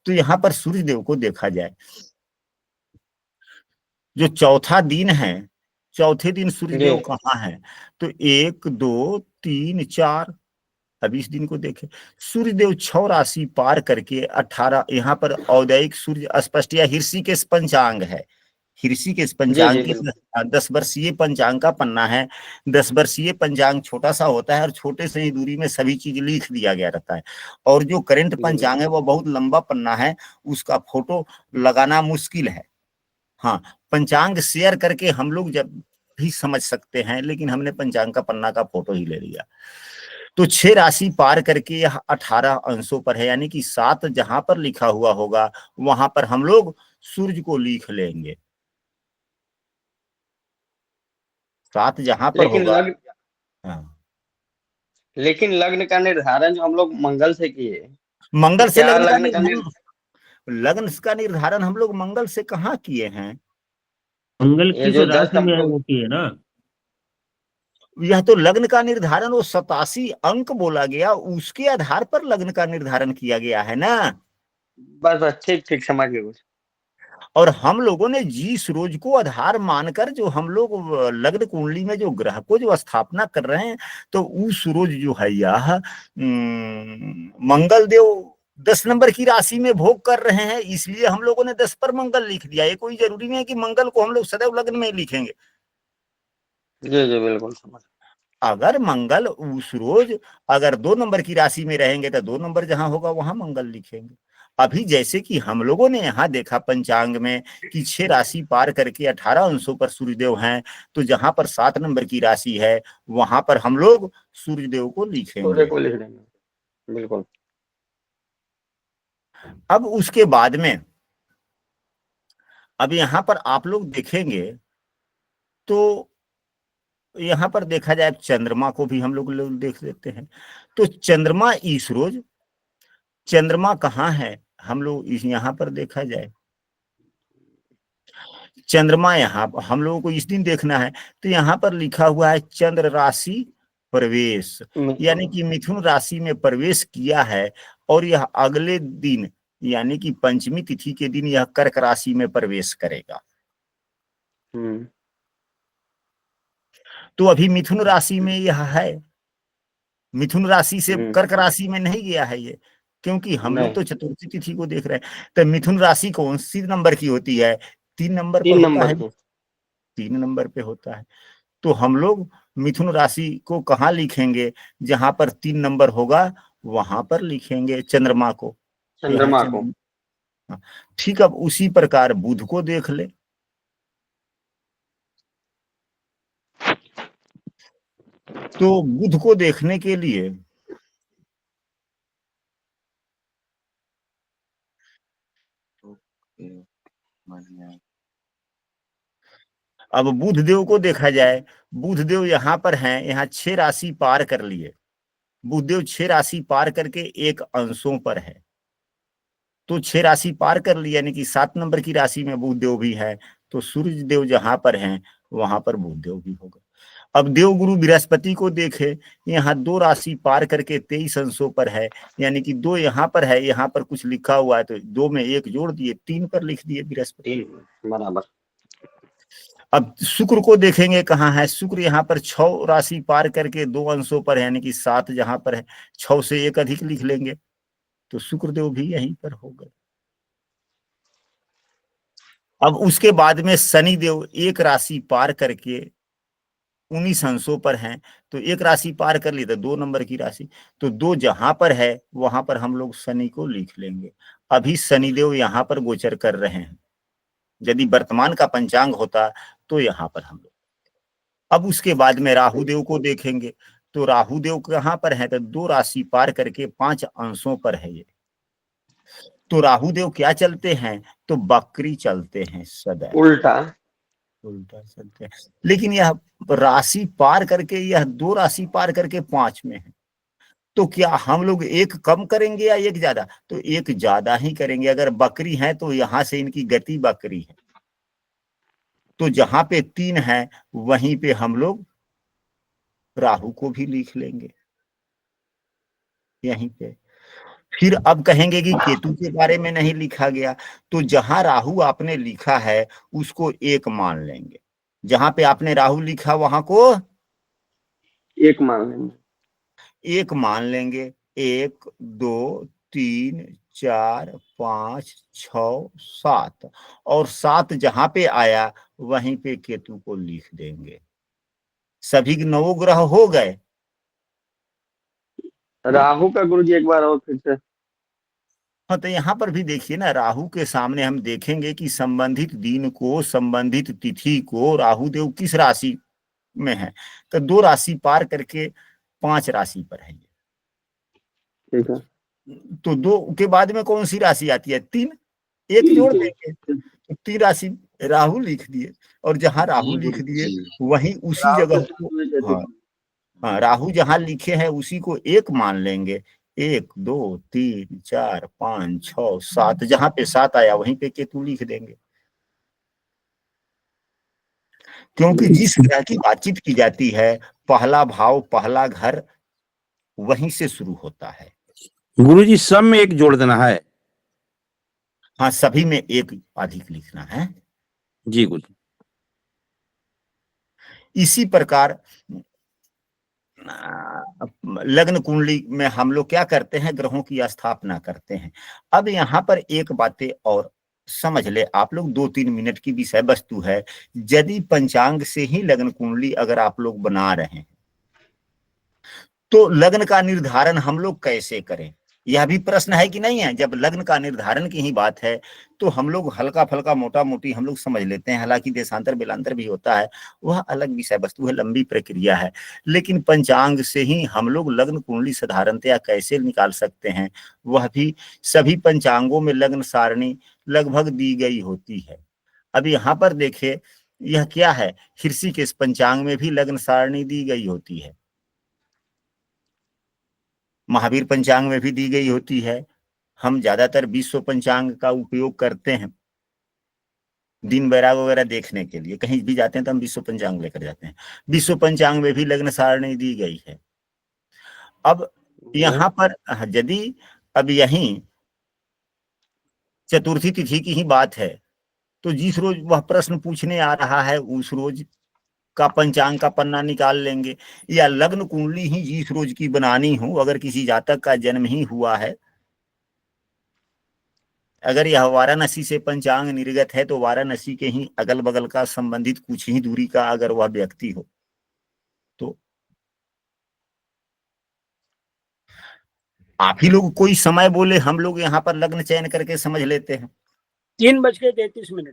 तो यहाँ पर सूर्य देव को देखा जाए, जो चौथा दिन है, चौथे दिन सूर्य जी देव कहाँ है, तो 1 2 3 4, अब इस दिन को देखें। सूर्य देव 6 राशि पार करके 18, यहाँ पर औदयिक सूर्य स्पष्ट या ऋषिकेश पंचांग है। ऋषिकेश जी पंचांग जी के बिल्कुल 10 वर्षीय पंचांग का पन्ना है। 10 वर्षीय पंचांग छोटा सा होता है और छोटे से ही दूरी में सभी चीज लिख दिया गया रहता है। और जो करंट जी पंचांग है वो बहुत लंबा पन्ना है, उसका फोटो लगाना मुश्किल है। हाँ, पंचांग शेयर करके हम लोग जब भी समझ सकते हैं, लेकिन हमने पंचांग का पन्ना का फोटो ही ले लिया। तो 6 राशि पार करके यह 18 अंशों पर है, यानी कि 7 जहां पर लिखा हुआ होगा वहां पर हम लोग सूर्य को लिख लेंगे। 7 जहां पर लेकिन होगा। लग्न हाँ, लेकिन लग्न का निर्धारण जो हम लोग मंगल से किए, तो मंगल से क्या लग्न का लग्न का निर्धारण हम लोग मंगल से कहाँ किए हैं? मंगल ये किस जो जस्ट राशि हम में है लोग वो की है ना। यह तो लग्न का निर्धारण वो 87 अंक बोला गया, उसके आधार पर लग्न का निर्धारण किया गया है ना। बस बस ठीक ठीक समझ गए कुछ। और हम लोगों ने जिस रोज को आधार मानकर जो हम लोग लग्न कुंडली में जो ग्रह को जो स्थापना कर रहे हैं, तो उस रोज जो है यह मंगल देव 10 नंबर की राशि में भोग कर रहे हैं, इसलिए हम लोगों ने 10 पर मंगल लिख दिया। ये कोई जरूरी नहीं है कि मंगल को हम लोग सदैव लग्न में ही लिखेंगे। जी जी बिल्कुल समझ। अगर मंगल उस रोज अगर 2 नंबर की राशि में रहेंगे तो 2 नंबर जहां होगा वहां मंगल लिखेंगे। अभी जैसे कि हम लोगों ने यहाँ देखा पंचांग में कि 6 राशि पार करके 18 अंशों पर सूर्यदेव हैं, तो जहां पर 7 नंबर की राशि है वहां पर हम लोग सूर्यदेव को सूर्य लिखेंगे। को लिख देंगे बिल्कुल। अब उसके बाद में अब यहाँ पर आप लोग देखेंगे तो यहाँ पर देखा जाए चंद्रमा को भी हम लोग देख लेते हैं। तो चंद्रमा इस रोज, चंद्रमा कहाँ है, हम लोग यहाँ पर देखा जाए चंद्रमा, यहाँ हम लोगों को इस दिन देखना है। तो यहाँ पर लिखा हुआ है चंद्र राशि प्रवेश, यानी कि मिथुन राशि में प्रवेश किया है, और यह अगले दिन यानी कि पंचमी तिथि के दिन यह कर्क राशि में प्रवेश करेगा। तो अभी मिथुन राशि में यह है, मिथुन राशि से कर्क राशि में नहीं गया है ये, क्योंकि हम लोग तो चतुर्थी तिथि को देख रहे हैं। तो मिथुन राशि कौन सी नंबर की होती है? 3 नंबर पर होता है, 3 नंबर पे होता है। तो हम लोग मिथुन राशि को कहाँ लिखेंगे? जहां पर 3 नंबर होगा वहां पर लिखेंगे चंद्रमा को, चंद्रमा को। हाँ, ठीक। अब उसी प्रकार बुध को देख ले, तो बुध को देखने के लिए अब बुध देव को देखा जाए, बुध देव यहाँ पर हैं, यहाँ 6 राशि पार कर लिए, बुध देव 6 राशि पार करके 1 अंशों पर है। तो 6 राशि पार कर लिया, यानी कि 7 नंबर की राशि में बुध देव भी है। तो सूर्य देव जहां पर हैं वहां पर बुध देव भी होगा। अब देव गुरु बृहस्पति को देखे, यहाँ 2 राशि पार करके 23 अंशों पर है, यानी कि 2 यहाँ पर है, यहाँ पर कुछ लिखा हुआ है तो 2 में 1 जोड़ दिए, 3 पर लिख दिए बृहस्पति बराबर। अब शुक्र को देखेंगे कहाँ है, शुक्र यहाँ पर 6 राशि पार करके 2 अंशों पर है, यानी कि 7 जहां पर है, 6 से 1 अधिक लिख लेंगे, तो शुक्रदेव भी यहीं पर हो गए। अब उसके बाद में शनि देव 1 राशि पार करके 19 अंशों पर हैं, तो 1 राशि पार कर ली तो 2 नंबर की राशि, तो 2 जहां पर है वहां पर हम लोग शनि को लिख लेंगे। अभी शनिदेव यहाँ पर गोचर कर रहे हैं, यदि वर्तमान का पंचांग होता तो यहाँ पर हम लोग। अब उसके बाद में राहु देव को देखेंगे, तो राहु देव कहाँ पर है? तो 2 राशि पार करके 5 अंशों पर है ये। तो राहु देव क्या चलते हैं? तो बकरी चलते हैं, सदैव उल्टा चलते हैं। लेकिन यह राशि पार करके, यह 2 राशि पार करके 5 में है, तो क्या हम लोग 1 कम करेंगे या 1 ज्यादा? तो 1 ज्यादा ही करेंगे। अगर बकरी है तो यहां से इनकी गति बकरी है, तो जहां पे 3 है वहीं पे हम लोग राहु को भी लिख लेंगे यहीं पे। फिर अब कहेंगे कि केतु के बारे में नहीं लिखा गया, तो जहां राहु आपने लिखा है उसको 1 मान लेंगे, जहां पे आपने राहु लिखा वहां को 1 मान लेंगे। 1 मान लेंगे। 1 2 3 4 5 6 7, और 7 जहां पे आया वहीं पे केतु को लिख देंगे। सभी 9 ग्रह हो गए। राहु का गुरुजी एक बार और फिर से। हाँ, तो यहाँ पर भी देखिए ना, राहु के सामने हम देखेंगे कि संबंधित दिन को, संबंधित तिथि को राहु देव किस राशि में है? तो 2 राशि पार करके 5 राशि पर है ये। ठीक है। तो 2 के बाद में कौन सी राशि आती है? 3, 1 जोड़ देंगे, तो 3 राशि राहु लिख दिए, और जहां राहु लिख दिए वहीं उसी जगह को, हाँ हाँ, राहु जहां लिखे हैं उसी को 1 मान लेंगे। 1 2 3 4 5 6 7, जहां पे 7 आया वहीं पे केतु लिख देंगे, क्योंकि जिस ग्रह की बातचीत की जाती है, पहला भाव, पहला घर वहीं से शुरू होता है। गुरुजी सब में 1 जोड़ देना है। हाँ, सभी में 1 अधिक लिखना है। जी गुरुजी। इसी प्रकार लग्न कुंडली में हम लोग क्या करते हैं? ग्रहों की स्थापना करते हैं। अब यहाँ पर एक बातें और समझ ले आप लोग, 2-3 मिनट की विषय वस्तु है। यदि पंचांग से ही लग्न कुंडली अगर आप लोग बना रहे हैं, तो लग्न का निर्धारण हम लोग कैसे करें? यह भी प्रश्न है कि नहीं है? जब लग्न का निर्धारण की ही बात है तो हम लोग हल्का फल्का मोटा मोटी हम लोग समझ लेते हैं, हालांकि देशांतर बेलांतर भी होता है, वह अलग विषय वस्तु है, लंबी प्रक्रिया है। लेकिन पंचांग से ही हम लोग लग्न कुंडली साधारणतया कैसे निकाल सकते हैं, वह भी सभी पंचांगों में लग्न सारणी लगभग दी गई होती है। अब यहाँ पर देखिए, यह क्या है? ऋषिकेश पंचांग में भी लग्न सारणी दी गई होती है, महावीर पंचांग में भी दी गई होती है। हम ज्यादातर विश्व पंचांग का उपयोग करते हैं दिन बैराग वगैरह देखने के लिए, कहीं भी जाते हैं तो हम विश्व पंचांग लेकर जाते हैं। विश्व पंचांग में भी लग्न सारणी दी गई है। अब यहाँ पर यदि अब यहीं चतुर्थी तिथि की ही बात है, तो जिस रोज वह प्रश्न पूछने आ रहा है उस रोज का पंचांग का पन्ना निकाल लेंगे, या लग्न कुंडली ही जिस रोज की बनानी हो, अगर किसी जातक का जन्म ही हुआ है, अगर यह वाराणसी से पंचांग निर्गत है तो वाराणसी के ही अगल बगल का संबंधित कुछ ही दूरी का अगर वह व्यक्ति हो तो आप ही लोग कोई समय बोले, हम लोग यहाँ पर लग्न चयन करके समझ लेते हैं। 3:33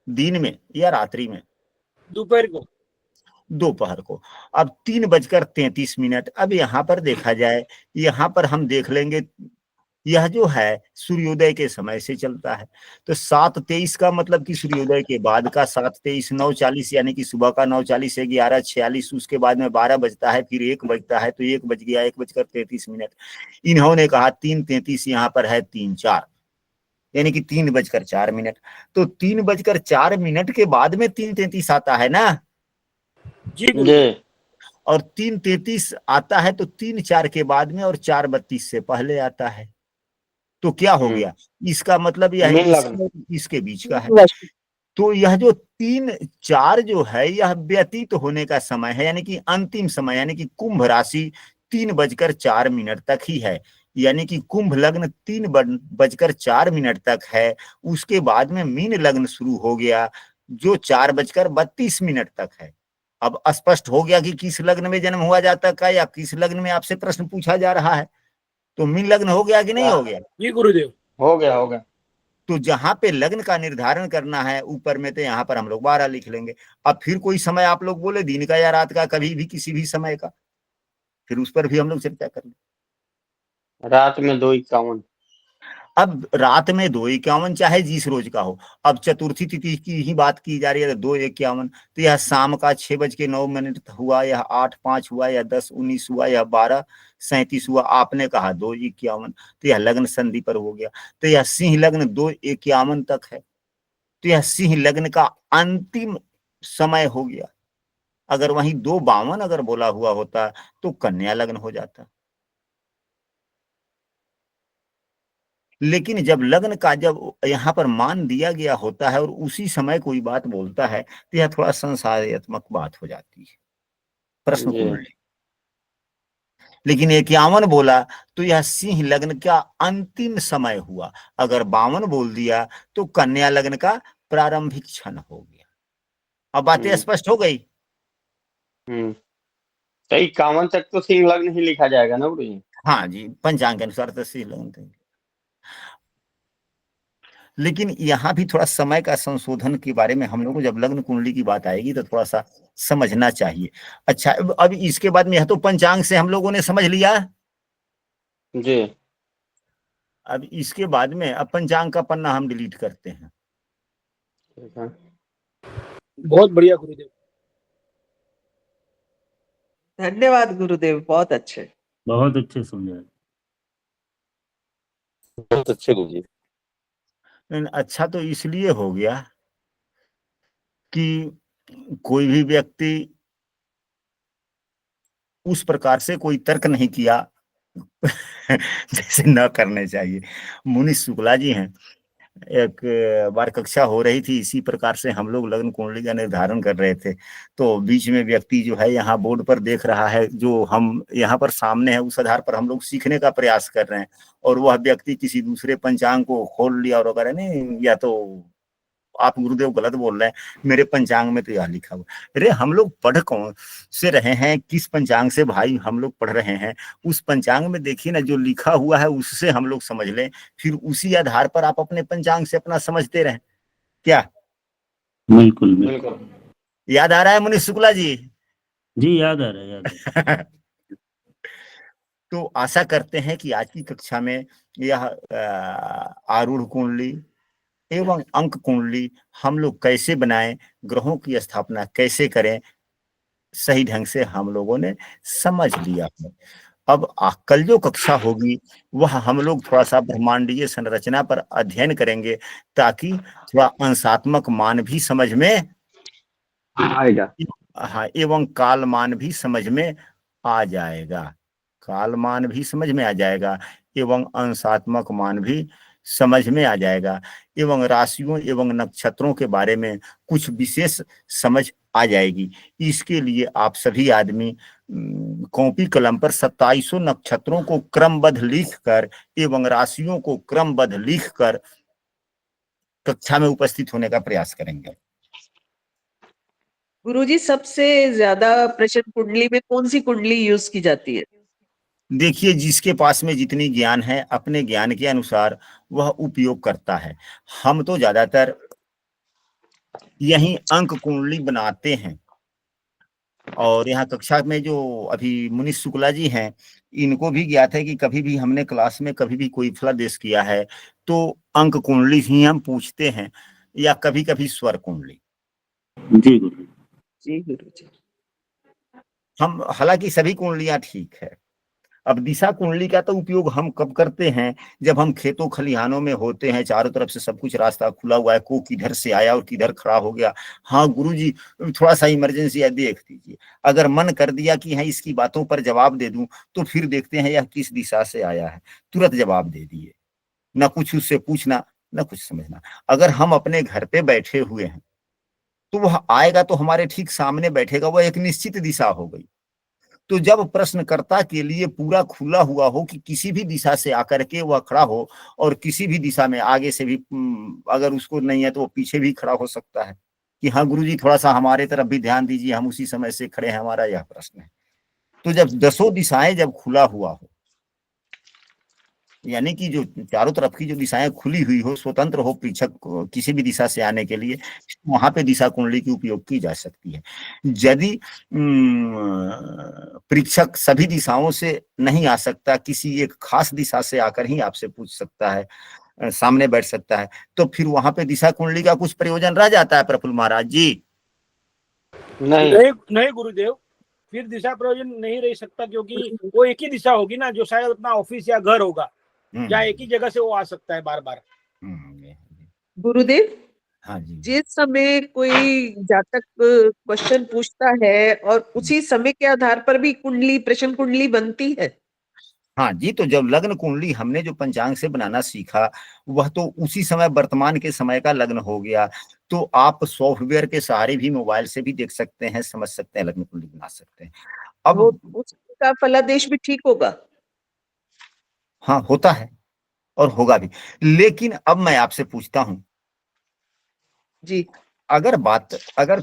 दिन में या रात्रि में? दोपहर को। दोपहर को। अब 3:33। अब यहाँ पर देखा जाए, यहाँ पर हम देख लेंगे, यह जो है सूर्योदय के समय से चलता है, तो 7:23 का मतलब कि सूर्योदय के बाद का 7:23, 9:40 यानी कि सुबह का 9:40 से 11:46, उसके बाद में 12 बजता है, फिर 1 बजता है, तो 1 बज गया, 1:33। इन्होंने कहा 3:33, यहाँ पर है 3:04 यानी कि 3:04। तो 3:04 के बाद में 3:33 आता है ना, जी गुरुदेव। और 3:33 आता है तो 3:04 के बाद में, और 4:32 से पहले आता है। तो क्या हो गया, इसका मतलब यह मीन लग्न। इसके बीच का है। तो यह जो 3:04 जो है, यह व्यतीत होने का समय है, यानी कि अंतिम समय, यानी कि कुंभ राशि 3:04 तक ही है, यानी कि कुंभ लग्न 3:04 तक है। उसके बाद में मीन लग्न शुरू हो गया जो 4:32 तक है। अब स्पष्ट हो गया कि किस लग्न में जन्म हुआ जातक का, या किस लग्न में आपसे प्रश्न पूछा जा रहा है। तो मीन लग्न हो गया कि नहीं हो गया? जी गुरुदेव। हो गया। तो जहां पे लग्न का निर्धारण करना है ऊपर में, तो यहाँ पर हम लोग 12 लिख लेंगे। अब फिर कोई समय आप लोग बोले, दिन का या रात का, कभी भी किसी भी समय का, फिर उस पर भी हम लोग चर्चा कर लें। रात में 2:51। अब रात में 2:51 चाहे जिस रोज का हो। अब चतुर्थी तिथि की ही बात की जा रही है, तो 2:51, तो यह शाम का 6:09 हुआ, यह 8:05 हुआ, या 10:19 हुआ, या 12:37 हुआ। आपने कहा 2:51, तो यह लग्न संधि पर हो गया। तो यह सिंह लग्न 2:51 तक है, तो यह सिंह लग्न का अंतिम समय हो गया। अगर वहीं 2:52 अगर बोला हुआ होता तो कन्या लग्न हो जाता। लेकिन जब लग्न का जब यहाँ पर मान दिया गया होता है और उसी समय कोई बात बोलता है, तो यह थोड़ा संशयात्मक बात हो जाती है, प्रश्न जी। कुंडली। लेकिन 51 बोला तो यह सिंह लग्न का अंतिम समय हुआ। अगर 52 बोल दिया तो कन्या लग्न का प्रारंभिक क्षण हो गया। अब बातें स्पष्ट हो गई। तो 51 तक तो सिंह लग्न ही लिखा जाएगा ना गुरु जी? हाँ जी, पंचांग के अनुसार तो सिंह लग्न थे। लेकिन यहाँ भी थोड़ा समय का संशोधन के बारे में हम लोगों को, जब लग्न कुंडली की बात आएगी तो थोड़ा सा समझना चाहिए। अच्छा, अब इसके बाद में, यह तो पंचांग से हम लोगों ने समझ लिया। जी। अब इसके बाद में अब पंचांग का पन्ना हम डिलीट करते हैं। ठीक है। बहुत बढ़िया गुरुदेव। धन्यवाद गुरुदेव, बहुत अच्छे। बहुत अच्छे समझाए। बहुत अच्छे गुरु जी। लेकिन अच्छा तो इसलिए हो गया कि कोई भी व्यक्ति उस प्रकार से कोई तर्क नहीं किया जैसे न करने चाहिए। मुनि शुक्ला जी हैं, एक बार कक्षा हो रही थी, इसी प्रकार से हम लोग लग्न कुंडली का निर्धारण कर रहे थे, तो बीच में व्यक्ति जो है यहाँ बोर्ड पर देख रहा है, जो हम यहाँ पर सामने है, उस आधार पर हम लोग सीखने का प्रयास कर रहे हैं, और वह व्यक्ति किसी दूसरे पंचांग को खोल लिया और कह रहे नहीं, या तो आप गुरुदेव गलत बोल रहे हैं, मेरे पंचांग में तो यह लिखा हुआ। अरे हम लोग पढ़ कौन से रहे हैं, किस पंचांग से भाई हम लोग पढ़ रहे हैं, उस पंचांग में देखिए ना, जो लिखा हुआ है उससे हम लोग समझ लें, फिर उसी आधार पर आप अपने पंचांग से अपना समझते रहें। क्या बिल्कुल बिल्कुल। याद आ रहा है मुनीष शुक्ला जी? जी याद आ रहा है, याद आ रहा है। तो आशा करते हैं कि आज की कक्षा में यह आरूढ़ कुंडली एवं अंक कुंडली हम लोग कैसे बनाएं, ग्रहों की स्थापना कैसे करें, सही ढंग से हम लोगों ने समझ लिया है। अब कल जो कक्षा होगी वह हम लोग थोड़ा सा ब्रह्मांडीय संरचना पर अध्ययन करेंगे, ताकि थोड़ा अंशात्मक मान भी समझ में आएगा। हाँ, एवं कालमान भी समझ में आ जाएगा। कालमान भी समझ में आ जाएगा, एवं अंशात्मक मान भी समझ में आ जाएगा, एवं राशियों एवं नक्षत्रों के बारे में कुछ विशेष समझ आ जाएगी। इसके लिए आप सभी आदमी कॉपी कलम पर 2700 नक्षत्रों को क्रमबद्ध लिखकर एवं राशियों को क्रमबद्ध लिखकर कक्षा में उपस्थित होने का प्रयास करेंगे। गुरुजी, सबसे ज्यादा प्रश्न कुंडली में कौन सी कुंडली यूज की जाती है? देखिए, जिसके पास में जितनी ज्ञान है अपने ज्ञान के अनुसार वह उपयोग करता है। हम तो ज्यादातर यही अंक कुंडली बनाते हैं। और यहाँ कक्षा में जो अभी मुनीष शुक्ला जी हैं, इनको भी ज्ञात है कि कभी भी हमने क्लास में कभी भी कोई फलादेश किया है तो अंक कुंडली ही हम पूछते हैं, या कभी कभी स्वर कुंडली। जी गुरु जी गुरुजी। हम हालांकि सभी कुंडलियां ठीक है। अब दिशा कुंडली का तो उपयोग हम कब करते हैं, जब हम खेतों खलिहानों में होते हैं, चारों तरफ से सब कुछ रास्ता खुला हुआ है, को किधर से आया और किधर खड़ा हो गया। हाँ गुरुजी, थोड़ा सा इमरजेंसी है, देख दीजिए। अगर मन कर दिया कि हाँ इसकी बातों पर जवाब दे दूं, तो फिर देखते हैं यह किस दिशा से आया है, तुरंत जवाब दे दिए, ना कुछ उससे पूछना ना कुछ समझना। अगर हम अपने घर पे बैठे हुए हैं तो वह आएगा तो हमारे ठीक सामने बैठेगा, वह एक निश्चित दिशा हो गई। तो जब प्रश्नकर्ता के लिए पूरा खुला हुआ हो कि किसी भी दिशा से आकर के वह खड़ा हो, और किसी भी दिशा में आगे से भी अगर उसको नहीं है तो वो पीछे भी खड़ा हो सकता है कि हाँ गुरुजी थोड़ा सा हमारे तरफ भी ध्यान दीजिए, हम उसी समय से खड़े हैं, हमारा यह प्रश्न है। तो जब 10 दिशाएं जब खुला हुआ हो, यानी कि जो चारों तरफ की जो दिशाएं खुली हुई हो, स्वतंत्र हो परीक्षक किसी भी दिशा से आने के लिए, वहां पे दिशा कुंडली की उपयोग की जा सकती है। यदि परीक्षक सभी दिशाओं से नहीं आ सकता, किसी एक खास दिशा से आकर ही आपसे पूछ सकता है, सामने बैठ सकता है, तो फिर वहां पे दिशा कुंडली का कुछ प्रयोजन रह जाता है प्रफुल्ल महाराज जी? नहीं गुरुदेव, फिर दिशा प्रयोजन नहीं रह सकता, क्योंकि वो एक ही दिशा होगी ना, जो शायद अपना ऑफिस या घर होगा, या एक ही जगह से वो आ सकता है बार बार। गुरुदेव, हाँ जी। जिस समय कोई जातक क्वेश्चन पूछता है और उसी समय के आधार पर भी कुंडली, प्रश्न कुंडली बनती है? हाँ जी, तो जब लग्न कुंडली हमने जो पंचांग से बनाना सीखा, वह तो उसी समय वर्तमान के समय का लग्न हो गया। तो आप सॉफ्टवेयर के सहारे भी मोबाइल से भी देख सकते हैं, समझ सकते हैं, लग्न कुंडली बना सकते हैं। अब उसका फलादेश भी ठीक होगा? हाँ, होता है और होगा भी। लेकिन अब मैं आपसे पूछता हूं जी, अगर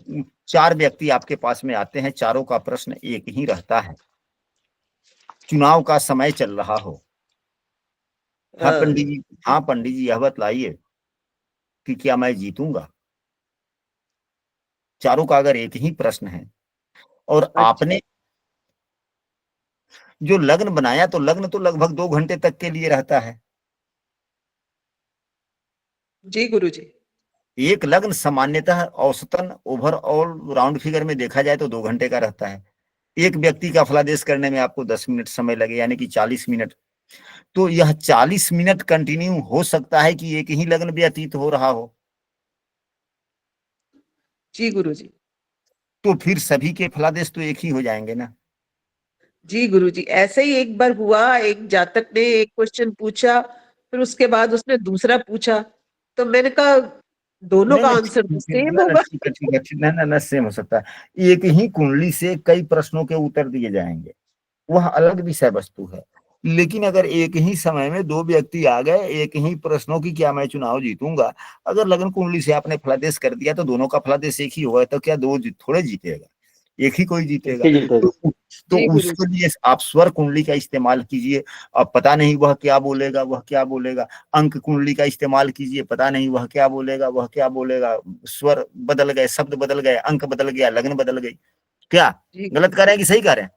4 व्यक्ति आपके पास में आते हैं, चारों का प्रश्न एक ही रहता है, चुनाव का समय चल रहा हो, हाँ पंडित जी, हाँ पंडित जी यह बतलाइए कि क्या मैं जीतूंगा? चारों का अगर एक ही प्रश्न है और अच्छा। आपने जो लग्न बनाया, तो लग्न तो लगभग 2 घंटे तक के लिए रहता है। जी गुरुजी। एक लग्न सामान्यतः औसतन ओवरऑल राउंड फिगर में देखा जाए तो 2 घंटे का रहता है। एक व्यक्ति का फलादेश करने में आपको 10 मिनट समय लगे, यानी कि 40 मिनट। तो यह 40 मिनट कंटिन्यू हो सकता है कि एक ही लग्न व्यतीत हो रहा हो। जी गुरुजी। तो फिर सभी के फलादेश तो एक ही हो जाएंगे ना। जी गुरुजी, ऐसे ही एक बार हुआ, एक जातक ने एक क्वेश्चन पूछा, फिर उसके बाद उसने दूसरा पूछा, तो मैंने कहा दोनों का आंसर तो सेम होगा। ठीक है, ना सेम हो सकता है। एक ही कुंडली से कई प्रश्नों के उत्तर दिए जाएंगे, वह अलग विषय वस्तु है। लेकिन अगर एक ही समय में 2 व्यक्ति आ गए, एक ही प्रश्नों की क्या मैं चुनाव जीतूंगा, अगर लग्न कुंडली से आपने फलादेश कर दिया तो दोनों का फलादेश एक ही होगा, तो क्या 2 थोड़े जीतेगा, एक ही कोई जीतेगा। तो उसके लिए आप स्वर कुंडली का इस्तेमाल कीजिए। अब पता नहीं वह क्या बोलेगा, वह क्या बोलेगा। अंक कुंडली का इस्तेमाल कीजिए, पता नहीं वह क्या बोलेगा, वह क्या बोलेगा। स्वर बदल गए, शब्द बदल गए, अंक बदल गया, लग्न बदल गई। क्या गलत कर रहे हैं कि सही कर रहे हैं?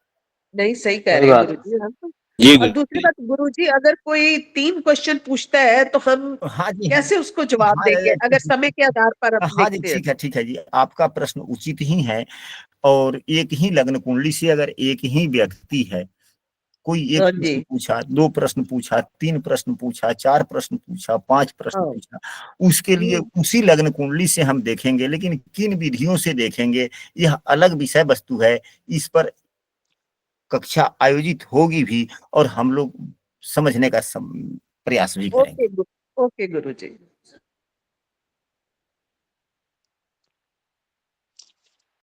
नहीं, सही कह रहे हैं गुरुजी। और दूसरी बात गुरुजी, अगर कोई 3 क्वेश्चन पूछता है तो हम हाँ जी, कैसे उसको जवाब देंगे, अगर समय के आधार पर हम हाँ जी, देखते हैं? ठीक है जी, आपका प्रश्न उचित ही है। और एक ही लग्न कुंडली से अगर एक ही व्यक्ति है, कोई एक प्रश्न पूछा, 2 प्रश्न पूछा, 3 प्रश्न पूछा, 4 प्रश्न पूछा, 5 प्रश्न पूछा, उसके लिए उसी लग्न कुंडली से हम देखेंगे। लेकिन किन विधियों से देखेंगे यह अलग विषय वस्तु है। इस पर कक्षा आयोजित होगी भी और हम लोग समझने का प्रयास भी करेंगे। ओके गुरुजी।